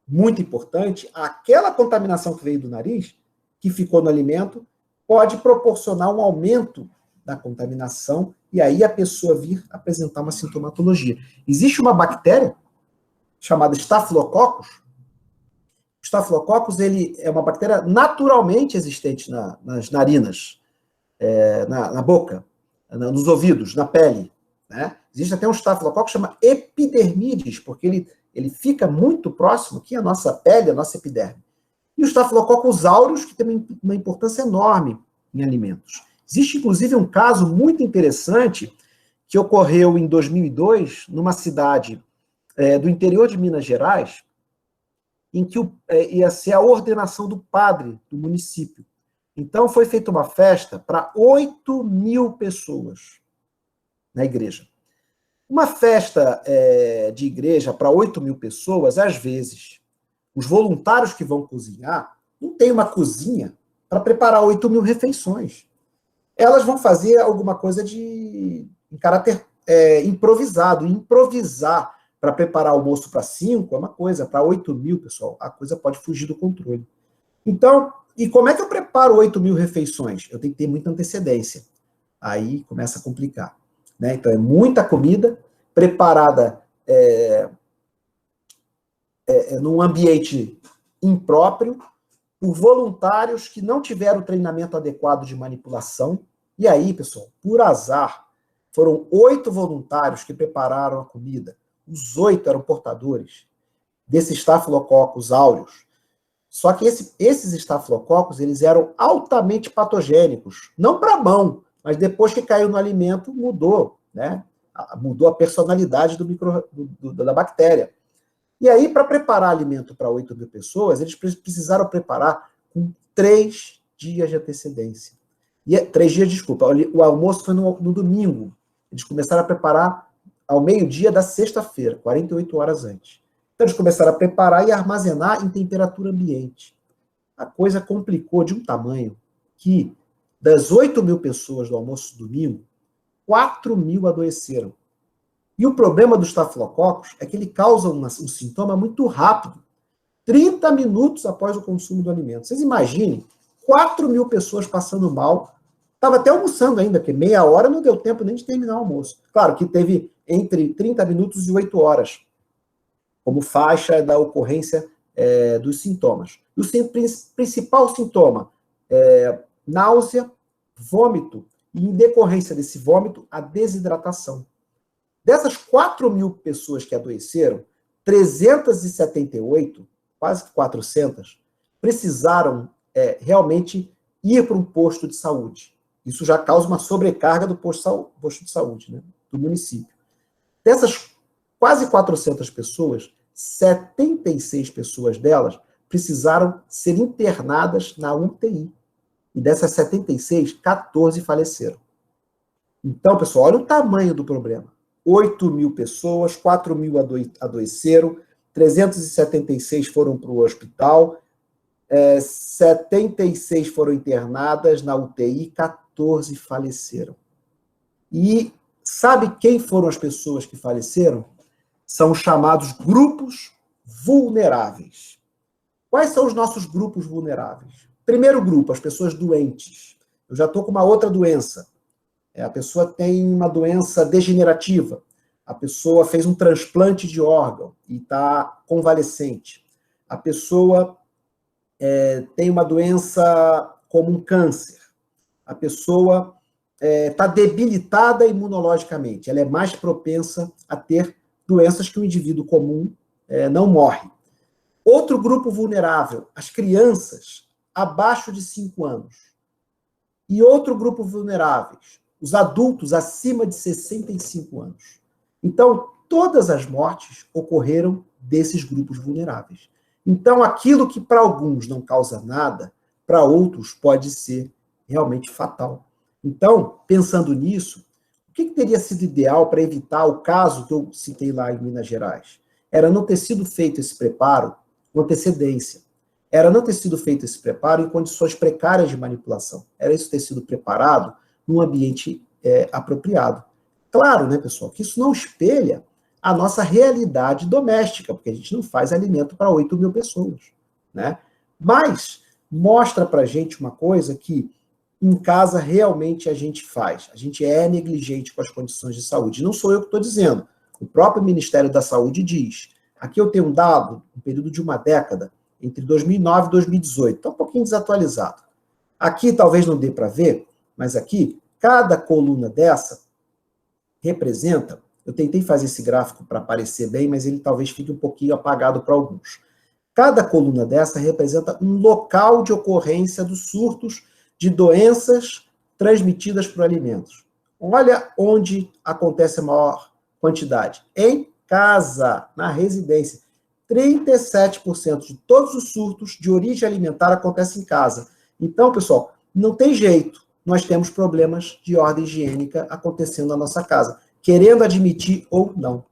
muito importante, aquela contaminação que veio do nariz, que ficou no alimento, pode proporcionar um aumento da contaminação, e aí a pessoa vir apresentar uma sintomatologia. Existe uma bactéria chamada Staphylococcus. O Staphylococcus, ele é uma bactéria naturalmente existente nas narinas, na boca, nos ouvidos, na pele, né? Existe até um Staphylococcus que chama epidermides, porque ele fica muito próximo aqui à nossa pele, à nossa epiderme. E o Staphylococcus aureus, que tem uma importância enorme em alimentos. Existe, inclusive, um caso muito interessante que ocorreu em 2002, numa cidade do interior de Minas Gerais, em que ia ser a ordenação do padre do município. Então, foi feita uma festa para 8.000 pessoas na igreja. Uma festa de igreja para 8.000 pessoas, às vezes, os voluntários que vão cozinhar não tem uma cozinha para preparar 8.000 refeições. Elas vão fazer alguma coisa em caráter improvisado. Improvisar para preparar almoço para 5 é uma coisa, para 8.000, pessoal, a coisa pode fugir do controle. Então, e como é que eu preparo 8.000 refeições? Eu tenho que ter muita antecedência. Aí começa a complicar, né? Então, é muita comida preparada num ambiente impróprio, por voluntários que não tiveram o treinamento adequado de manipulação. E aí, pessoal, por azar, foram 8 voluntários que prepararam a comida. Os 8 eram portadores desses Staphylococcus aureus. Só que esses Staphylococcus, eles eram altamente patogênicos. Não para a mão, mas depois que caiu no alimento, mudou, né? Mudou a personalidade da bactéria. E aí, para preparar alimento para 8.000 pessoas, eles precisaram preparar com 3 dias de antecedência. 3 dias, desculpa, o almoço foi no domingo. Eles começaram a preparar ao meio-dia da sexta-feira, 48 horas antes. Então, eles começaram a preparar e armazenar em temperatura ambiente. A coisa complicou de um tamanho que, das 8.000 pessoas do almoço do domingo, 4.000 adoeceram. E o problema do Staphylococcus é que ele causa um sintoma muito rápido, 30 minutos após o consumo do alimento. Vocês imaginem, 4.000 pessoas passando mal. Estava até almoçando ainda, porque meia hora não deu tempo nem de terminar o almoço. Claro que teve entre 30 minutos e 8 horas, como faixa da ocorrência dos sintomas. E o principal sintoma é náusea, vômito, e em decorrência desse vômito, a desidratação. Dessas 4.000 pessoas que adoeceram, 378, quase 400, precisaram realmente ir para um posto de saúde. Isso já causa uma sobrecarga do posto de saúde, né, do município. Dessas quase 400 pessoas, 76 pessoas delas precisaram ser internadas na UTI. E dessas 76, 14 faleceram. Então, pessoal, olha o tamanho do problema. 8.000 pessoas, 4.000 adoeceram, 376 foram para o hospital, 76 foram internadas na UTI, 14 faleceram. E sabe quem foram as pessoas que faleceram? São os chamados grupos vulneráveis. Quais são os nossos grupos vulneráveis? Primeiro grupo, as pessoas doentes. Eu já estou com uma outra doença. A pessoa tem uma doença degenerativa. A pessoa fez um transplante de órgão e está convalescente. A pessoa tem uma doença como um câncer. A pessoa está debilitada imunologicamente. Ela é mais propensa a ter doenças que o indivíduo comum não morre. Outro grupo vulnerável, as crianças abaixo de 5 anos. E outro grupo vulneráveis, os adultos acima de 65 anos. Então, todas as mortes ocorreram desses grupos vulneráveis. Então, aquilo que para alguns não causa nada, para outros pode ser realmente fatal. Então, pensando nisso, o que teria sido ideal para evitar o caso que eu citei lá em Minas Gerais? Era não ter sido feito esse preparo com antecedência. Era não ter sido feito esse preparo em condições precárias de manipulação. Era isso ter sido preparado num ambiente apropriado. Claro, né, pessoal, que isso não espelha a nossa realidade doméstica, porque a gente não faz alimento para 8 mil pessoas, né? Mas mostra para a gente uma coisa que em casa realmente a gente faz. A gente é negligente com as condições de saúde. Não sou eu que estou dizendo. O próprio Ministério da Saúde diz. Aqui eu tenho um dado, um período de uma década, entre 2009 e 2018. Está um pouquinho desatualizado. Aqui talvez não dê para ver, mas aqui, cada coluna dessa representa, eu tentei fazer esse gráfico para aparecer bem, mas ele talvez fique um pouquinho apagado para alguns. Cada coluna dessa representa um local de ocorrência dos surtos de doenças transmitidas por alimentos. Olha onde acontece a maior quantidade. Em casa, na residência. 37% de todos os surtos de origem alimentar acontecem em casa. Então, pessoal, não tem jeito. Nós temos problemas de ordem higiênica acontecendo na nossa casa, querendo admitir ou não,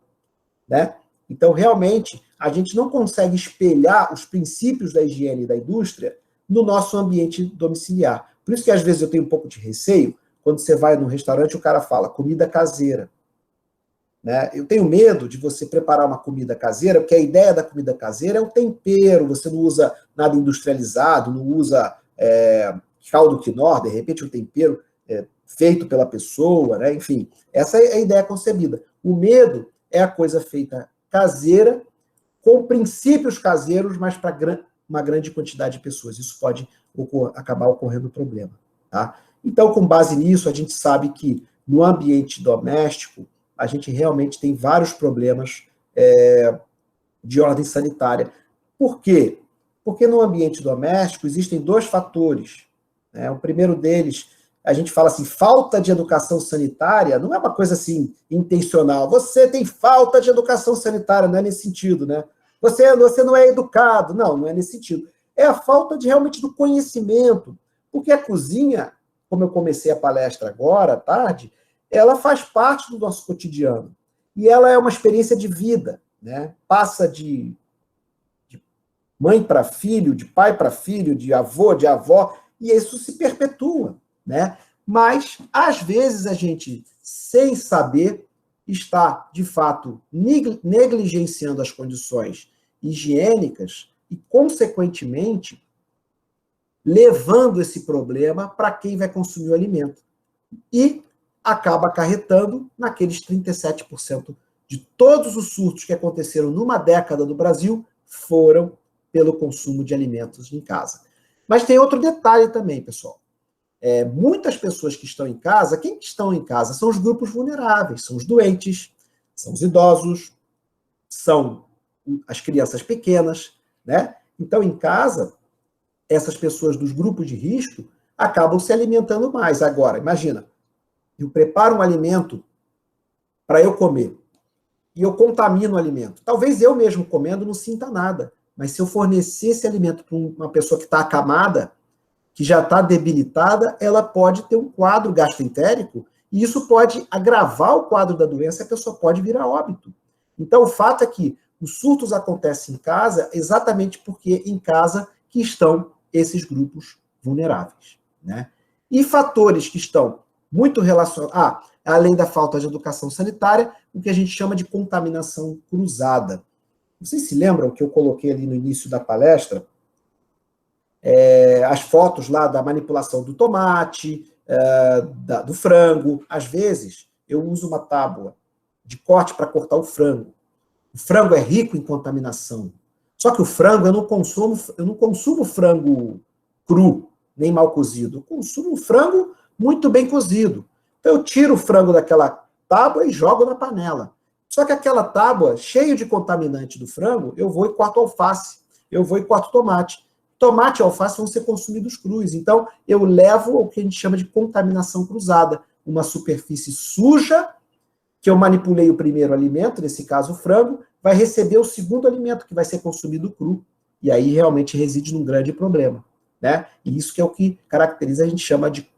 né? Então, realmente, a gente não consegue espelhar os princípios da higiene e da indústria no nosso ambiente domiciliar. Por isso que, às vezes, eu tenho um pouco de receio, quando você vai num restaurante, o cara fala comida caseira. Né? Eu tenho medo de você preparar uma comida caseira, porque a ideia da comida caseira é o tempero, você não usa nada industrializado, não usa caldo quinó, de repente um tempero feito pela pessoa, né? Enfim, essa é a ideia concebida. O medo é a coisa feita caseira, com princípios caseiros, mas para uma grande quantidade de pessoas. Isso pode acabar ocorrendo problema. Tá? Então, com base nisso, a gente sabe que no ambiente doméstico, a gente realmente tem vários problemas de ordem sanitária. Por quê? Porque no ambiente doméstico existem dois fatores. Né? O primeiro deles, a gente fala assim, falta de educação sanitária, não é uma coisa assim intencional. Você tem falta de educação sanitária, não é nesse sentido, né? Você não é educado. Não é nesse sentido. É a falta de realmente do conhecimento. Porque a cozinha, como eu comecei a palestra agora, à tarde, ela faz parte do nosso cotidiano. E ela é uma experiência de vida, né? Passa de mãe para filho, de pai para filho, de avô, de avó, e isso se perpetua, né? Mas, às vezes, a gente, sem saber, está, de fato, negligenciando as condições higiênicas e, consequentemente, levando esse problema para quem vai consumir o alimento. E acaba acarretando naqueles 37% de todos os surtos que aconteceram numa década no Brasil foram pelo consumo de alimentos em casa. Mas tem outro detalhe também, pessoal. Muitas pessoas que estão em casa, quem que estão em casa? São os grupos vulneráveis, são os doentes, são os idosos, são as crianças pequenas, né? Então, em casa, essas pessoas dos grupos de risco acabam se alimentando mais. Agora, imagina, eu preparo um alimento para eu comer e eu contamino o alimento. Talvez eu mesmo comendo não sinta nada, mas se eu fornecer esse alimento para uma pessoa que está acamada, que já está debilitada, ela pode ter um quadro gastroentérico e isso pode agravar o quadro da doença e a pessoa pode vir a óbito. Então, o fato é que os surtos acontecem em casa exatamente porque em casa que estão esses grupos vulneráveis, né? E fatores que estão muito relacionados, além da falta de educação sanitária, o que a gente chama de contaminação cruzada. Vocês se lembram que eu coloquei ali no início da palestra as fotos lá da manipulação do tomate, do frango. Às vezes, eu uso uma tábua de corte para cortar o frango. O frango é rico em contaminação. Só que o frango, eu não consumo frango cru, nem mal cozido. Eu consumo frango muito bem cozido. Então, eu tiro o frango daquela tábua e jogo na panela. Só que aquela tábua, cheia de contaminante do frango, eu vou e corto alface. Eu vou e corto tomate. Tomate e alface vão ser consumidos crus. Então, eu levo o que a gente chama de contaminação cruzada. Uma superfície suja, que eu manipulei o primeiro alimento, nesse caso o frango, vai receber o segundo alimento, que vai ser consumido cru. e aí realmente reside num grande problema, né? E isso que é o que caracteriza, a gente chama de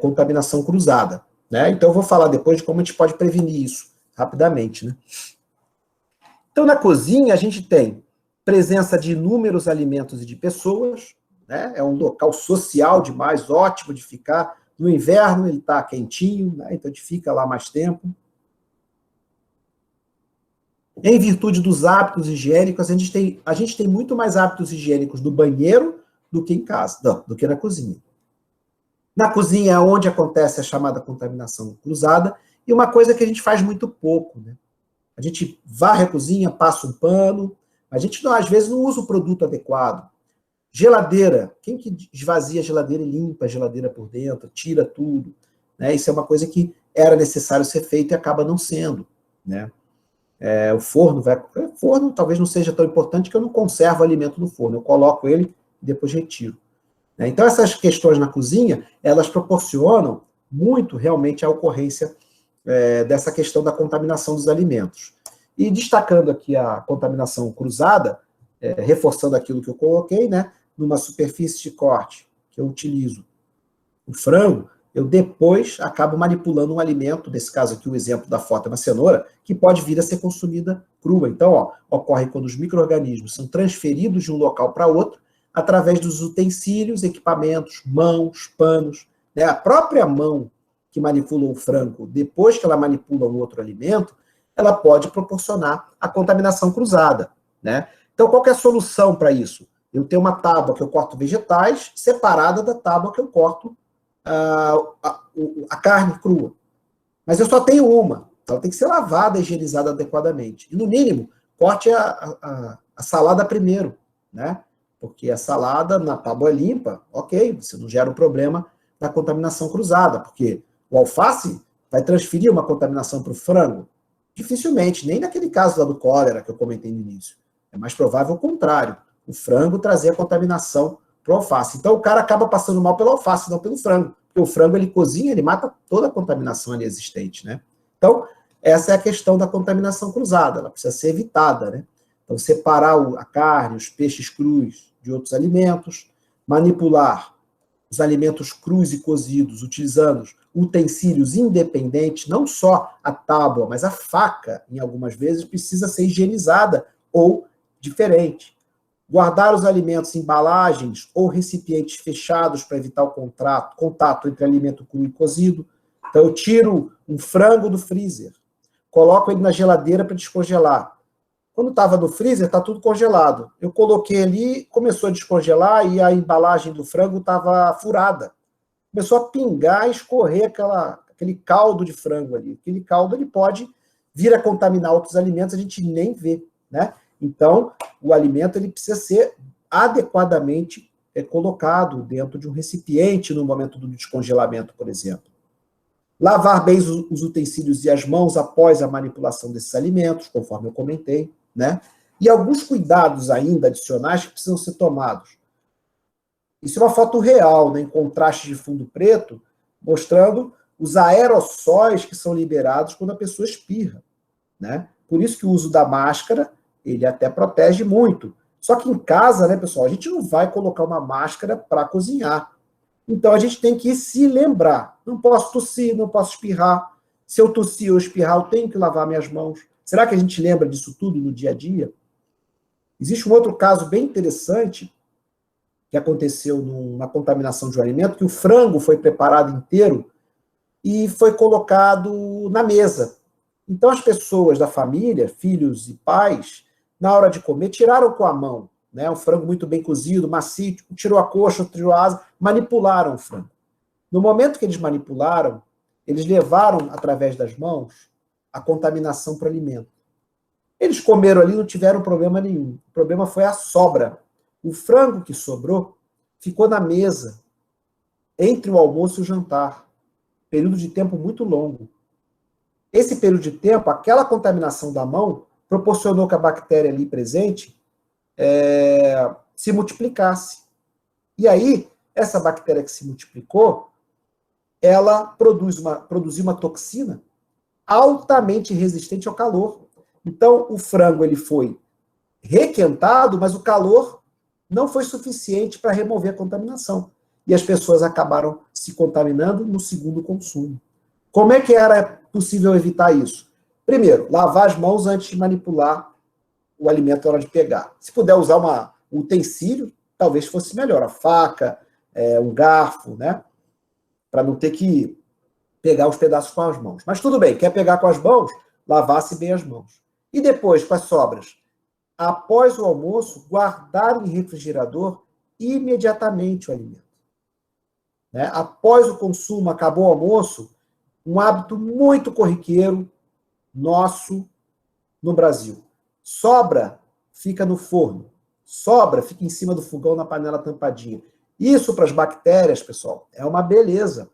contaminação cruzada, né? Então eu vou falar depois de como a gente pode prevenir isso, rapidamente, né? Então na cozinha a gente tem presença de inúmeros alimentos e de pessoas, né? É um local social demais, ótimo de ficar. No inverno ele está quentinho, né? Então a gente fica lá mais tempo. Em virtude dos hábitos higiênicos, a gente tem muito mais hábitos higiênicos no banheiro do que em casa, não, do que na cozinha. Na cozinha é onde acontece a chamada contaminação cruzada, e uma coisa que a gente faz muito pouco, né? A gente varre a cozinha, passa um pano, a gente, não, às vezes, não usa o produto adequado. Geladeira, quem que esvazia a geladeira e limpa a geladeira por dentro, tira tudo, né? Isso é uma coisa que era necessário ser feito e acaba não sendo, né? O forno talvez não seja tão importante que eu não conservo alimento no forno, eu coloco ele e depois retiro, né? Então essas questões na cozinha, elas proporcionam muito realmente a ocorrência dessa questão da contaminação dos alimentos. E destacando aqui a contaminação cruzada, reforçando aquilo que eu coloquei, né, numa superfície de corte que eu utilizo o frango, eu depois acabo manipulando um alimento, nesse caso aqui o exemplo da foto é uma cenoura, que pode vir a ser consumida crua. Então, ocorre quando os micro-organismos são transferidos de um local para outro, através dos utensílios, equipamentos, mãos, panos, né? A própria mão que manipula o frango, depois que ela manipula um outro alimento, ela pode proporcionar a contaminação cruzada, né? Então, qual que é a solução para isso? Eu tenho uma tábua que eu corto vegetais, separada da tábua que eu corto a carne crua. Mas eu só tenho uma, então ela tem que ser lavada e higienizada adequadamente. E, no mínimo, corte a salada primeiro, né? Porque a salada na tábua limpa, ok, você não gera o problema da contaminação cruzada, porque o alface vai transferir uma contaminação para o frango? Dificilmente, nem naquele caso lá do cólera que eu comentei no início. É mais provável o contrário, o frango trazer a contaminação para o alface. Então o cara acaba passando mal pelo alface, não pelo frango. Porque o frango ele cozinha, ele mata toda a contaminação ali existente, né? Então, essa é a questão da contaminação cruzada, ela precisa ser evitada, né? Então, separar a carne, os peixes crus de outros alimentos, manipular os alimentos crus e cozidos, utilizando utensílios independentes, não só a tábua, mas a faca, em algumas vezes, precisa ser higienizada ou diferente. Guardar os alimentos em embalagens ou recipientes fechados para evitar o contato entre alimento cru e cozido. Então, eu tiro um frango do freezer, coloco ele na geladeira para descongelar. Quando estava no freezer, está tudo congelado. Eu coloquei ali, começou a descongelar e a embalagem do frango estava furada. Começou a pingar e escorrer aquele caldo de frango ali. Aquele caldo ele pode vir a contaminar outros alimentos, a gente nem vê, né? Então, o alimento ele precisa ser adequadamente colocado dentro de um recipiente no momento do descongelamento, por exemplo. Lavar bem os utensílios e as mãos após a manipulação desses alimentos, conforme eu comentei, né? E alguns cuidados ainda adicionais que precisam ser tomados. Isso é uma foto real, né, em contraste de fundo preto, mostrando os aerossóis que são liberados quando a pessoa espirra, né? Por isso que o uso da máscara ele até protege muito. Só que em casa, né, pessoal, a gente não vai colocar uma máscara para cozinhar. Então a gente tem que se lembrar. Não posso tossir, não posso espirrar. Se eu tossir ou espirrar, eu tenho que lavar minhas mãos. Será que a gente lembra disso tudo no dia a dia? Existe um outro caso bem interessante que aconteceu numa contaminação de um alimento, que o frango foi preparado inteiro e foi colocado na mesa. Então as pessoas da família, filhos e pais, na hora de comer, tiraram com a mão, né? Um frango muito bem cozido, macio, tirou a coxa, tirou a asa, manipularam o frango. No momento que eles manipularam, eles levaram, através das mãos, a contaminação para o alimento. Eles comeram ali, não tiveram problema nenhum. O problema foi a sobra. O frango que sobrou ficou na mesa, entre o almoço e o jantar. Período de tempo muito longo. Esse período de tempo, aquela contaminação da mão, proporcionou que a bactéria ali presente se multiplicasse. E aí, essa bactéria que se multiplicou, ela produziu uma toxina altamente resistente ao calor. Então, o frango ele foi requentado, mas o calor não foi suficiente para remover a contaminação. E as pessoas acabaram se contaminando no segundo consumo. Como é que era possível evitar isso? Primeiro, lavar as mãos antes de manipular o alimento na hora de pegar. Se puder usar um utensílio, talvez fosse melhor. A faca, um garfo, né? Para não ter que pegar os pedaços com as mãos. Mas tudo bem, quer pegar com as mãos? Lavasse bem as mãos. E depois, com as sobras? Após o almoço, guardar em refrigerador imediatamente o alimento. Né? Após o consumo, acabou o almoço, um hábito muito corriqueiro nosso no Brasil. Sobra, fica no forno. Sobra, fica em cima do fogão na panela tampadinha. Isso para as bactérias, pessoal, é uma beleza.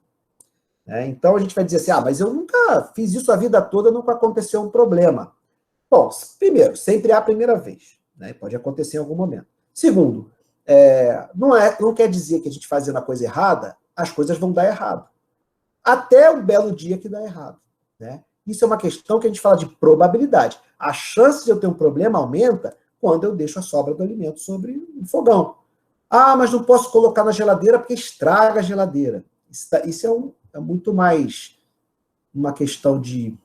Então a gente vai dizer assim, mas eu nunca fiz isso a vida toda, nunca aconteceu um problema. Bom, primeiro, sempre há a primeira vez. Né? Pode acontecer em algum momento. Segundo, não quer dizer que a gente fazendo a coisa errada, as coisas vão dar errado. Até um belo dia que dá errado. Né? Isso é uma questão que a gente fala de probabilidade. A chance de eu ter um problema aumenta quando eu deixo a sobra do alimento sobre o fogão. Mas não posso colocar na geladeira porque estraga a geladeira. Isso é muito mais uma questão de,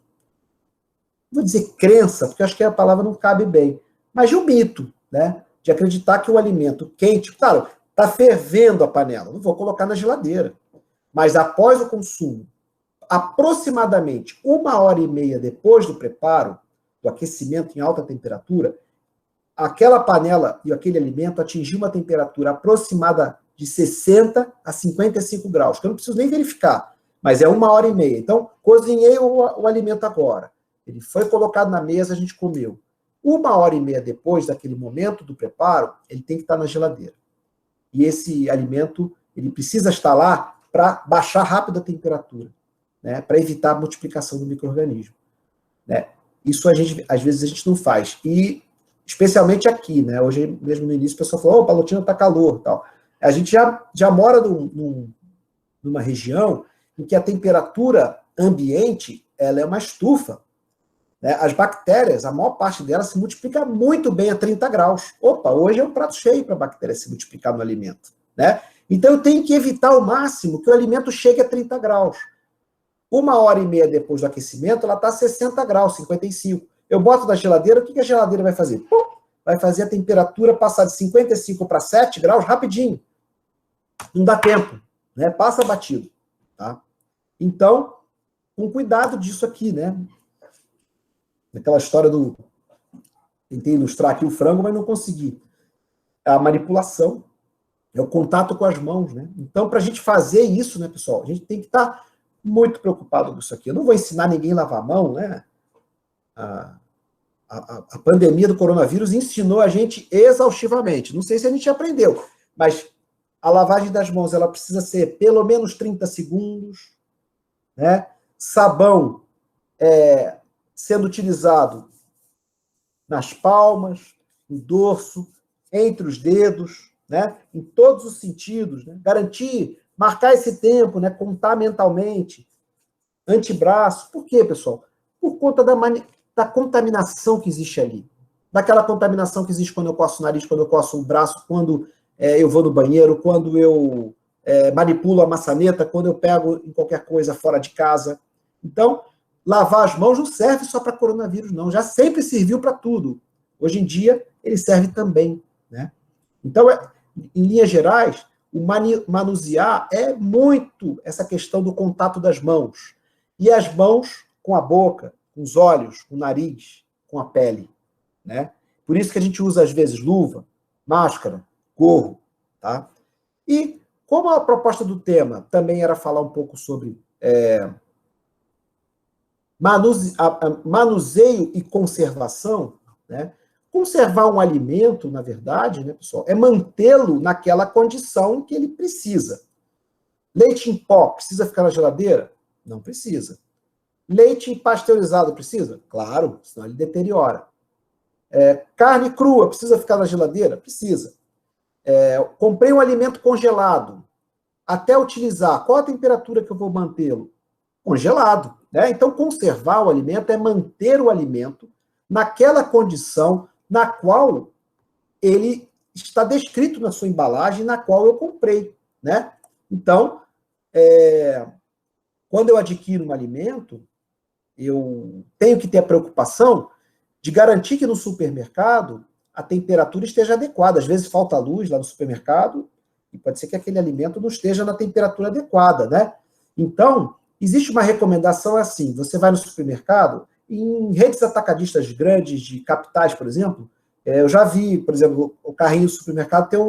vou dizer crença, porque acho que a palavra não cabe bem, mas de um mito, né? De acreditar que o alimento quente, claro, está fervendo a panela, não vou colocar na geladeira. Mas após o consumo, aproximadamente 1h30 depois do preparo, do aquecimento em alta temperatura, aquela panela e aquele alimento atingiu uma temperatura aproximada de 60 a 55 graus, que eu não preciso nem verificar, mas é 1h30. Então, cozinhei o alimento agora. Ele foi colocado na mesa, a gente comeu. 1h30 depois daquele momento do preparo, ele tem que estar na geladeira. E esse alimento, ele precisa estar lá para baixar rápido a temperatura, né, para evitar a multiplicação do micro-organismo. Né? Isso às vezes a gente não faz. E especialmente aqui, né? Hoje mesmo no início o pessoal falou, Palotina está calor, tal. A gente já mora numa região em que a temperatura ambiente ela é uma estufa. Né? As bactérias, a maior parte delas se multiplica muito bem a 30 graus. Hoje é um prato cheio para a bactéria se multiplicar no alimento. Né? Então eu tenho que evitar ao máximo que o alimento chegue a 30 graus. 1h30 depois do aquecimento, ela está a 60 graus, 55. Eu boto na geladeira, o que a geladeira vai fazer? Vai fazer a temperatura passar de 55 para 7 graus rapidinho. Não dá tempo, né? Passa batido. Tá? Então, com cuidado disso aqui, né? Aquela história do... Tentei ilustrar aqui o frango, mas não consegui. A manipulação é o contato com as mãos, né? Então, para a gente fazer isso, né, pessoal, a gente tem que estar muito preocupado com isso aqui. Eu não vou ensinar ninguém a lavar a mão, né? A pandemia do coronavírus ensinou a gente exaustivamente. Não sei se a gente aprendeu, mas a lavagem das mãos ela precisa ser pelo menos 30 segundos, né? Sabão sendo utilizado nas palmas, no dorso, entre os dedos, né? Em todos os sentidos, né? Garantir, marcar esse tempo, né? Contar mentalmente, antebraço. Por quê, pessoal? Por conta da contaminação que existe ali. Daquela contaminação que existe quando eu coço o nariz, quando eu coço o braço, quando eu vou no banheiro, quando eu manipulo a maçaneta, quando eu pego em qualquer coisa fora de casa. Então, lavar as mãos não serve só para coronavírus, não. Já sempre serviu para tudo. Hoje em dia, ele serve também. Né? Então, em linhas gerais, o manusear é muito essa questão do contato das mãos. E as mãos com a boca, com os olhos, com o nariz, com a pele. Né? Por isso que a gente usa, às vezes, luva, máscara, gorro. Tá? E como a proposta do tema também era falar um pouco sobre manuseio e conservação, né? Conservar um alimento, na verdade, né, pessoal, é mantê-lo naquela condição que ele precisa. Leite em pó precisa ficar na geladeira? Não precisa. Leite pasteurizado precisa? Claro, senão ele deteriora. Carne crua precisa ficar na geladeira? Precisa. Comprei um alimento congelado. Até utilizar, qual a temperatura que eu vou mantê-lo? Congelado. Né? Então, conservar o alimento é manter o alimento naquela condição na qual ele está descrito na sua embalagem na qual eu comprei, né? Então, quando eu adquiro um alimento, eu tenho que ter a preocupação de garantir que no supermercado a temperatura esteja adequada. Às vezes falta luz lá no supermercado e pode ser que aquele alimento não esteja na temperatura adequada, né? Então, existe uma recomendação assim, você vai no supermercado, em redes atacadistas grandes de capitais, por exemplo, eu já vi, por exemplo, o carrinho do supermercado tem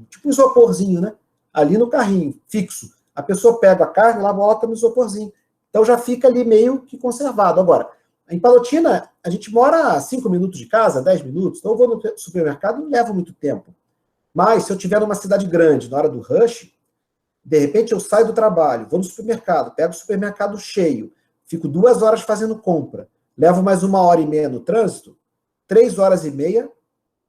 tipo um isoporzinho, né? Ali no carrinho, fixo. A pessoa pega a carne, lá bota no isoporzinho. Então já fica ali meio que conservado. Agora, em Palotina, a gente mora a 5 minutos de casa, 10 minutos, então eu vou no supermercado e não levo muito tempo. Mas se eu estiver numa cidade grande, na hora do rush, de repente eu saio do trabalho, vou no supermercado, pego o supermercado cheio, fico 2 horas fazendo compra, levo mais 1h30 no trânsito, 3 horas e meia,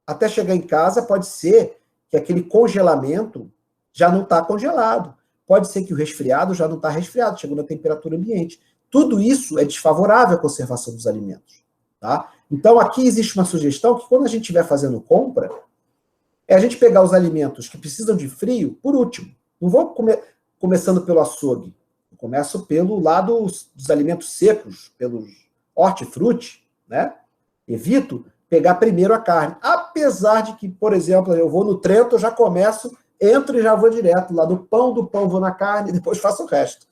até chegar em casa, pode ser que aquele congelamento já não está congelado. Pode ser que o resfriado já não está resfriado, chegou na temperatura ambiente. Tudo isso é desfavorável à conservação dos alimentos. Tá? Então, aqui existe uma sugestão que quando a gente estiver fazendo compra, é a gente pegar os alimentos que precisam de frio por último. Não vou começando pelo açougue. Eu começo pelo lado dos alimentos secos, pelos hortifruti, né? Evito pegar primeiro a carne. Apesar de que, por exemplo, eu vou no Trento, eu já começo, entro e já vou direto lá do pão vou na carne e depois faço o resto.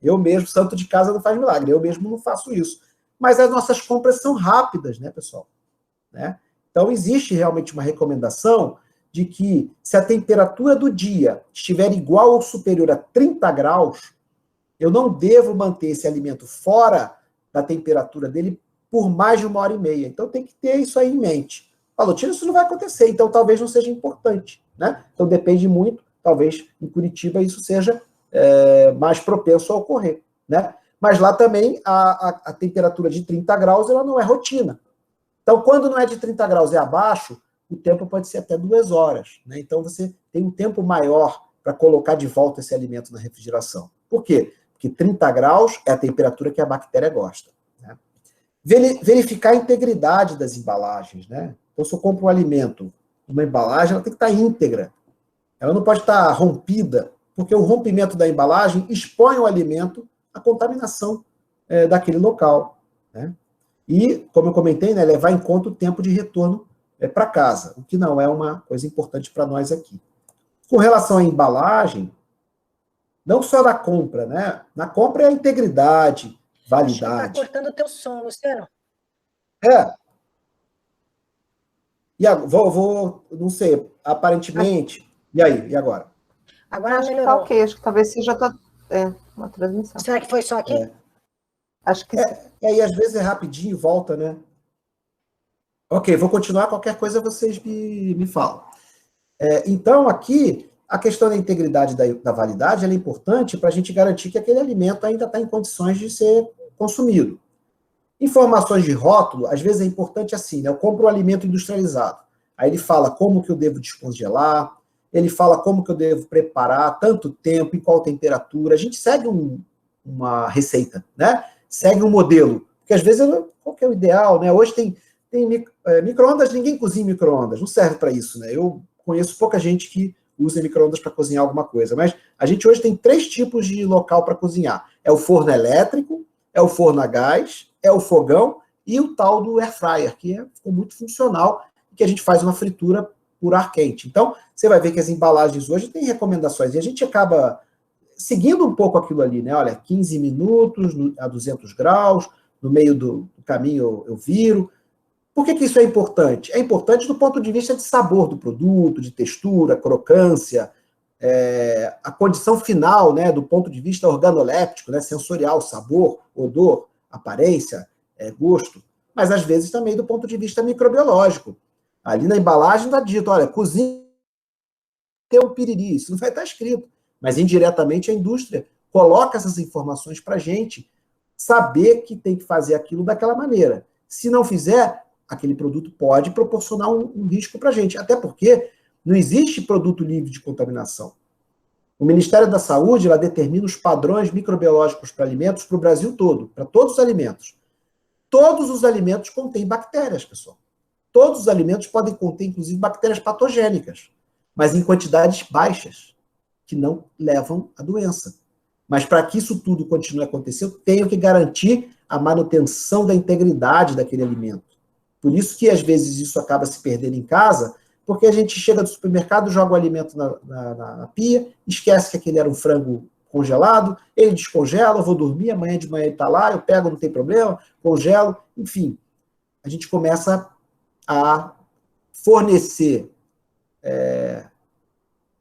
Eu mesmo, santo de casa não faz milagre, eu mesmo não faço isso. Mas as nossas compras são rápidas, né, pessoal? Né? Então, existe realmente uma recomendação de que, se a temperatura do dia estiver igual ou superior a 30 graus, eu não devo manter esse alimento fora da temperatura dele por mais de 1h30. Então, tem que ter isso aí em mente. Palotina, isso não vai acontecer, então talvez não seja importante. Né? Então, depende muito, talvez em Curitiba isso seja mais propenso a ocorrer. Né? Mas lá também a temperatura de 30 graus ela não é rotina. Então, quando não é de 30 graus e abaixo, o tempo pode ser até 2 horas. Né? Então, você tem um tempo maior para colocar de volta esse alimento na refrigeração. Por quê? Porque 30 graus é a temperatura que a bactéria gosta. Né? Verificar a integridade das embalagens. Né? Então, se eu compro um alimento, uma embalagem, ela tem que estar íntegra. Ela não pode estar rompida, porque o rompimento da embalagem expõe o alimento à contaminação daquele local. Né? E, como eu comentei, né, levar em conta o tempo de retorno para casa, o que não é uma coisa importante para nós aqui. Com relação à embalagem, não só na compra, né? Na compra é a integridade, validade. Está cortando o teu som, Luciano. E não sei, aparentemente. E aí, e agora? Agora acho melhorou. que tá ok, acho que talvez seja uma transmissão. Será que foi só aqui? Acho que sim. E às vezes é rapidinho e volta, né? Ok, vou continuar, qualquer coisa vocês me falam. Então, aqui, a questão da integridade da validade ela é importante para a gente garantir que aquele alimento ainda está em condições de ser consumido. Informações de rótulo, às vezes é importante assim, né? Eu compro um alimento industrializado. Aí ele fala como que eu devo descongelar, ele fala como que eu devo preparar, tanto tempo, em qual temperatura. A gente segue uma receita, né? Segue um modelo. Porque às vezes, qual que é o ideal, né? Hoje tem micro-ondas, ninguém cozinha em micro-ondas, não serve para isso, né? Eu conheço pouca gente que usa micro-ondas para cozinhar alguma coisa, mas a gente hoje tem 3 tipos de local para cozinhar. É o forno elétrico, é o forno a gás, é o fogão e o tal do air fryer, que ficou muito funcional, que a gente faz uma fritura por ar quente. Então, você vai ver que as embalagens hoje têm recomendações, e a gente acaba seguindo um pouco aquilo ali, né? Olha, 15 minutos a 200 graus, no meio do caminho eu viro. Por que isso é importante? É importante do ponto de vista de sabor do produto, de textura, crocância, a condição final, né, do ponto de vista organoléptico, né, sensorial, sabor, odor, aparência, gosto, mas às vezes também do ponto de vista microbiológico. Ali na embalagem está dito, olha, cozinha tem um piriri, isso não vai estar escrito, mas indiretamente a indústria coloca essas informações para a gente saber que tem que fazer aquilo daquela maneira. Se não fizer, aquele produto pode proporcionar um risco para a gente, até porque não existe produto livre de contaminação. O Ministério da Saúde ela determina os padrões microbiológicos para alimentos para o Brasil todo, para todos os alimentos. Todos os alimentos contêm bactérias, pessoal. Todos os alimentos podem conter, inclusive, bactérias patogênicas. mas em quantidades baixas, que não levam à doença. Mas para que isso tudo continue a acontecer, eu tenho que garantir a manutenção da integridade daquele alimento. Por isso que, às vezes, isso acaba se perdendo em casa, porque a gente chega do supermercado, joga o alimento na pia, esquece que aquele era um frango congelado, ele descongela, eu vou dormir, amanhã de manhã ele está lá, eu pego, não tem problema, congelo, enfim. A gente começa a fornecer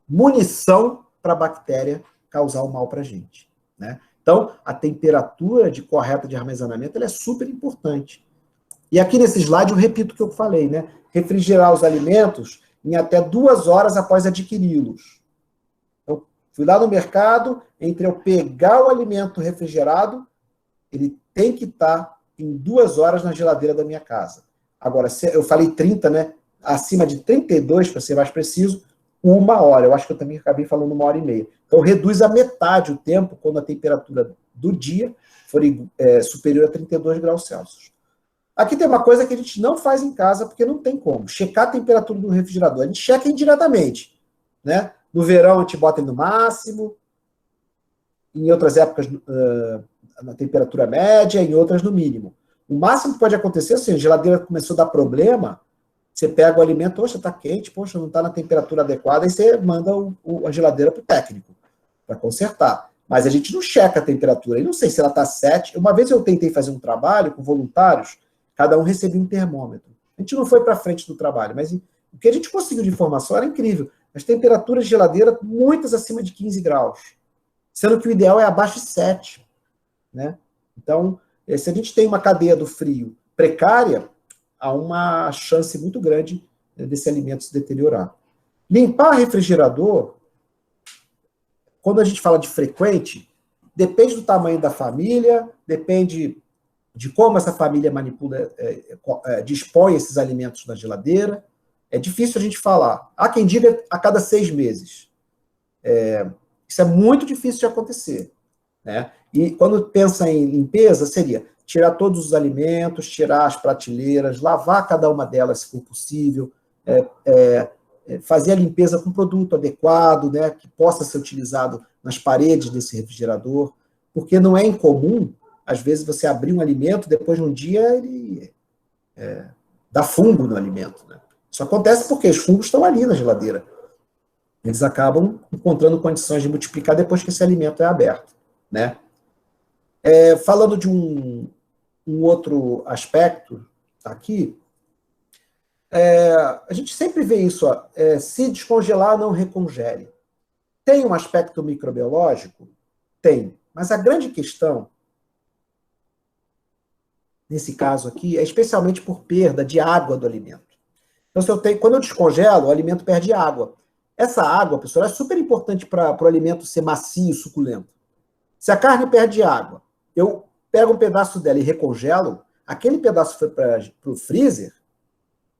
munição para a bactéria causar o mal para a gente, né? Então, a temperatura correta de armazenamento ela é super importante. E aqui nesse slide eu repito o que eu falei, né? Refrigerar os alimentos em até 2 horas após adquiri-los. Então, fui lá no mercado, entre eu pegar o alimento refrigerado, ele tem que estar em 2 horas na geladeira da minha casa. Agora, eu falei 30, né? Acima de 32, para ser mais preciso, 1 hora. Eu acho que eu também acabei falando 1h30. Então, reduz a metade o tempo quando a temperatura do dia for superior a 32 graus Celsius. Aqui tem uma coisa que a gente não faz em casa, porque não tem como. Checar a temperatura do refrigerador. A gente checa indiretamente, né? No verão, a gente bota ele no máximo. Em outras épocas, na temperatura média. Em outras, no mínimo. O máximo que pode acontecer, assim, a geladeira começou a dar problema, você pega o alimento, poxa, está quente, poxa, não está na temperatura adequada, e você manda a geladeira para o técnico, para consertar. Mas a gente não checa a temperatura. Eu não sei se ela está 7. Uma vez eu tentei fazer um trabalho com voluntários, cada um recebia um termômetro. A gente não foi para frente do trabalho, mas o que a gente conseguiu de informação era incrível. As temperaturas de geladeira, muitas acima de 15 graus. Sendo que o ideal é abaixo de 7. Né? Então, se a gente tem uma cadeia do frio precária, há uma chance muito grande desse alimento se deteriorar. Limpar refrigerador, quando a gente fala de frequente, depende do tamanho da família, depende de como essa família manipula, dispõe esses alimentos na geladeira. É difícil a gente falar. Há quem diga a cada 6 meses. Isso é muito difícil de acontecer. Né? E quando pensa em limpeza, seria tirar todos os alimentos, tirar as prateleiras, lavar cada uma delas, se for possível, fazer a limpeza com produto adequado, né, que possa ser utilizado nas paredes desse refrigerador, porque não é incomum, às vezes, você abrir um alimento, depois de um dia ele dá fungo no alimento. Né? Isso acontece porque os fungos estão ali na geladeira. Eles acabam encontrando condições de multiplicar depois que esse alimento é aberto. Né? Falando de um outro aspecto aqui, a gente sempre vê isso, se descongelar, não recongele. Tem um aspecto microbiológico? Tem. Mas a grande questão, nesse caso aqui, é especialmente por perda de água do alimento. Então, quando eu descongelo, o alimento perde água. Essa água, pessoal, é super importante para o alimento ser macio e suculento. Se a carne perde água, eu pego um pedaço dela e recongelo, aquele pedaço foi para o freezer,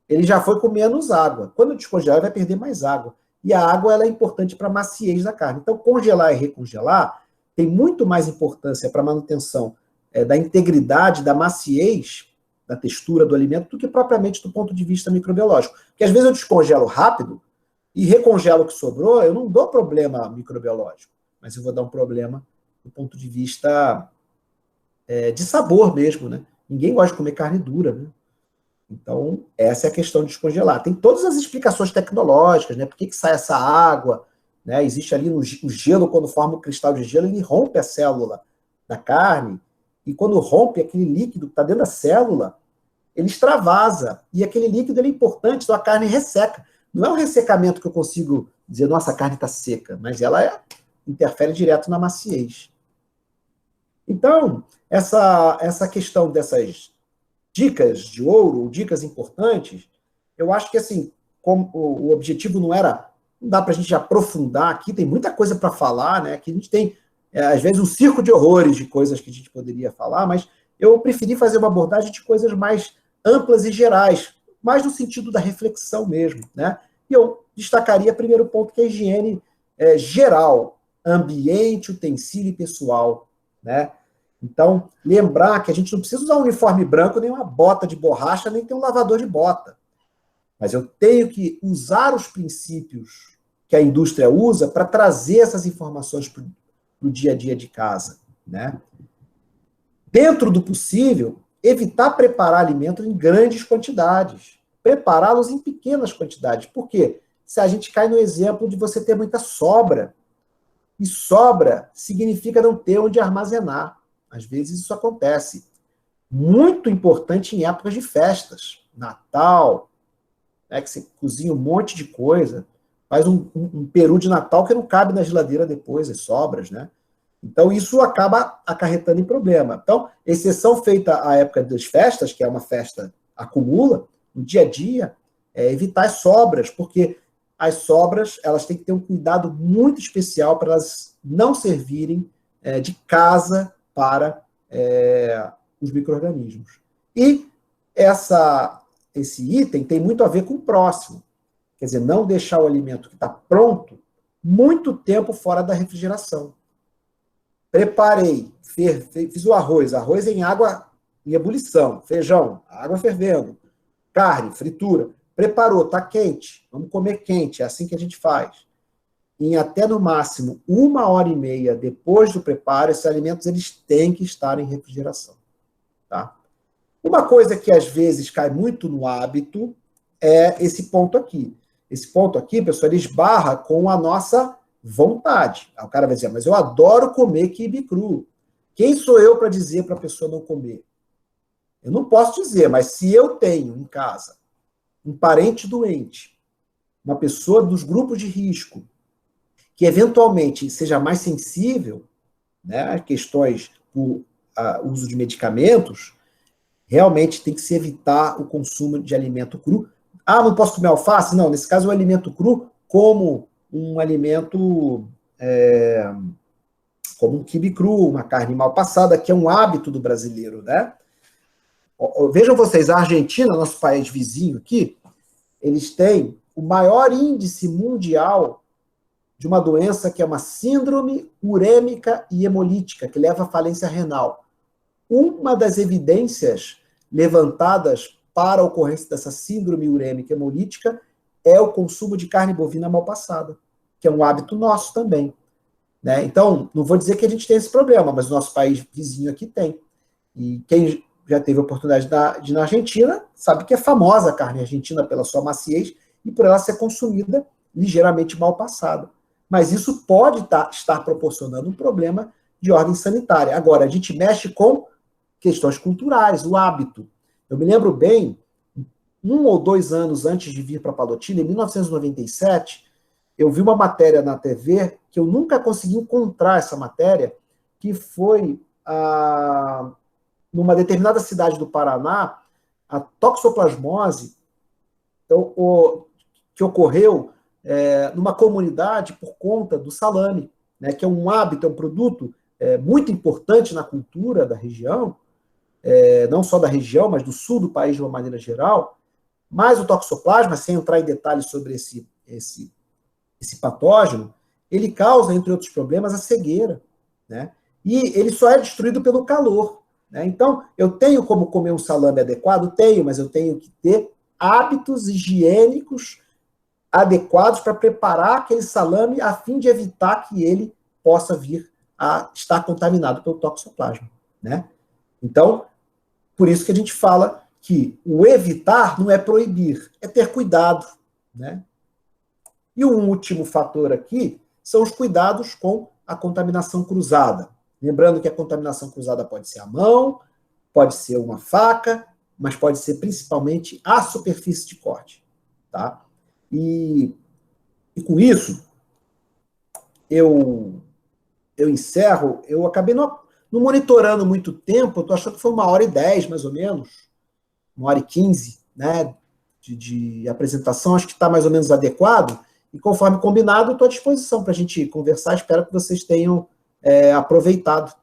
ele já foi com menos água. Quando eu descongelar, vai perder mais água. E a água ela é importante para a maciez da carne. Então, congelar e recongelar tem muito mais importância para a manutenção da integridade, da maciez, da textura do alimento, do que propriamente do ponto de vista microbiológico. Porque às vezes eu descongelo rápido e recongelo o que sobrou, eu não dou problema microbiológico, mas eu vou dar um problema do ponto de vista de sabor mesmo, né? Ninguém gosta de comer carne dura, né? Então, essa é a questão de descongelar. Tem todas as explicações tecnológicas, né? Por que sai essa água? Né? Existe ali o gelo, quando forma o cristal de gelo, ele rompe a célula da carne, e quando rompe aquele líquido que está dentro da célula, ele extravasa, e aquele líquido ele é importante, então a carne resseca. Não é um ressecamento que eu consigo dizer, nossa, a carne está seca, mas ela interfere direto na maciez. Então, essa questão dessas dicas de ouro, ou dicas importantes, eu acho que, assim, como o objetivo não dá para a gente aprofundar aqui, tem muita coisa para falar, né? Que a gente tem, às vezes, um circo de horrores de coisas que a gente poderia falar, mas eu preferi fazer uma abordagem de coisas mais amplas e gerais, mais no sentido da reflexão mesmo, né? E eu destacaria o primeiro ponto, que é a higiene geral, ambiente, utensílio e pessoal, né? Então, lembrar que a gente não precisa usar um uniforme branco, nem uma bota de borracha, nem ter um lavador de bota. Mas eu tenho que usar os princípios que a indústria usa para trazer essas informações para o dia a dia de casa, né? Dentro do possível, evitar preparar alimentos em grandes quantidades, prepará-los em pequenas quantidades. Por quê? Se a gente cai no exemplo de você ter muita sobra, e sobra significa não ter onde armazenar. Às vezes isso acontece. Muito importante em épocas de festas, Natal, né, que você cozinha um monte de coisa, faz um peru de Natal que não cabe na geladeira depois, as sobras, né? Então, isso acaba acarretando em problema. Então, exceção feita à época das festas, que é uma festa acumula, no dia a dia, é evitar as sobras, porque as sobras, elas têm que ter um cuidado muito especial para elas não servirem de casa para os micro-organismos. E esse item tem muito a ver com o próximo. Quer dizer, não deixar o alimento que está pronto muito tempo fora da refrigeração. Preparei, fiz o arroz em água em ebulição, feijão, água fervendo, carne, fritura. Preparou, está quente, vamos comer quente, é assim que a gente faz. Em até no máximo 1h30 depois do preparo, esses alimentos eles têm que estar em refrigeração. Tá? Uma coisa que às vezes cai muito no hábito é esse ponto aqui. Esse ponto aqui, pessoal, ele esbarra com a nossa vontade. Aí o cara vai dizer, mas eu adoro comer quibe cru. Quem sou eu para dizer para a pessoa não comer? Eu não posso dizer, mas se eu tenho em casa um parente doente, uma pessoa dos grupos de risco, que eventualmente seja mais sensível, né, a questões por uso de medicamentos, realmente tem que se evitar o consumo de alimento cru. Ah, não posso comer alface? Não, nesse caso o alimento cru como um alimento, como um quibe cru, uma carne mal passada, que é um hábito do brasileiro, né? Vejam vocês, a Argentina, nosso país vizinho aqui, eles têm o maior índice mundial de uma doença que é uma síndrome urêmica e hemolítica, que leva à falência renal. Uma das evidências levantadas para a ocorrência dessa síndrome urêmica e hemolítica é o consumo de carne bovina mal passada, que é um hábito nosso também. Né? Então, não vou dizer que a gente tem esse problema, mas o nosso país vizinho aqui tem. E quem já teve a oportunidade de ir na Argentina sabe que é famosa a carne argentina pela sua maciez e por ela ser consumida ligeiramente mal passada. Mas isso pode estar proporcionando um problema de ordem sanitária. Agora, a gente mexe com questões culturais, o hábito. Eu me lembro bem, 1 ou 2 anos antes de vir para Palotina, em 1997, eu vi uma matéria na TV que eu nunca consegui encontrar essa matéria, que foi numa determinada cidade do Paraná, a toxoplasmose que ocorreu numa comunidade por conta do salame, né, que é um hábito, é um produto muito importante na cultura da região, não só da região, mas do sul do país de uma maneira geral. Mas o toxoplasma, sem entrar em detalhes sobre esse patógeno, ele causa, entre outros problemas, a cegueira, né? E ele só é destruído pelo calor, né? Então, eu tenho como comer um salame adequado? Tenho, mas eu tenho que ter hábitos higiênicos adequados para preparar aquele salame a fim de evitar que ele possa vir a estar contaminado pelo toxoplasma, né? Então, por isso que a gente fala que o evitar não é proibir, é ter cuidado, né? E o último fator aqui são os cuidados com a contaminação cruzada. Lembrando que a contaminação cruzada pode ser a mão, pode ser uma faca, mas pode ser principalmente a superfície de corte, tá? E com isso, eu encerro, eu acabei não monitorando muito tempo, eu estou achando que foi 1h10, mais ou menos, 1h15, né, de apresentação, acho que está mais ou menos adequado, e conforme combinado, estou à disposição para a gente conversar, espero que vocês tenham aproveitado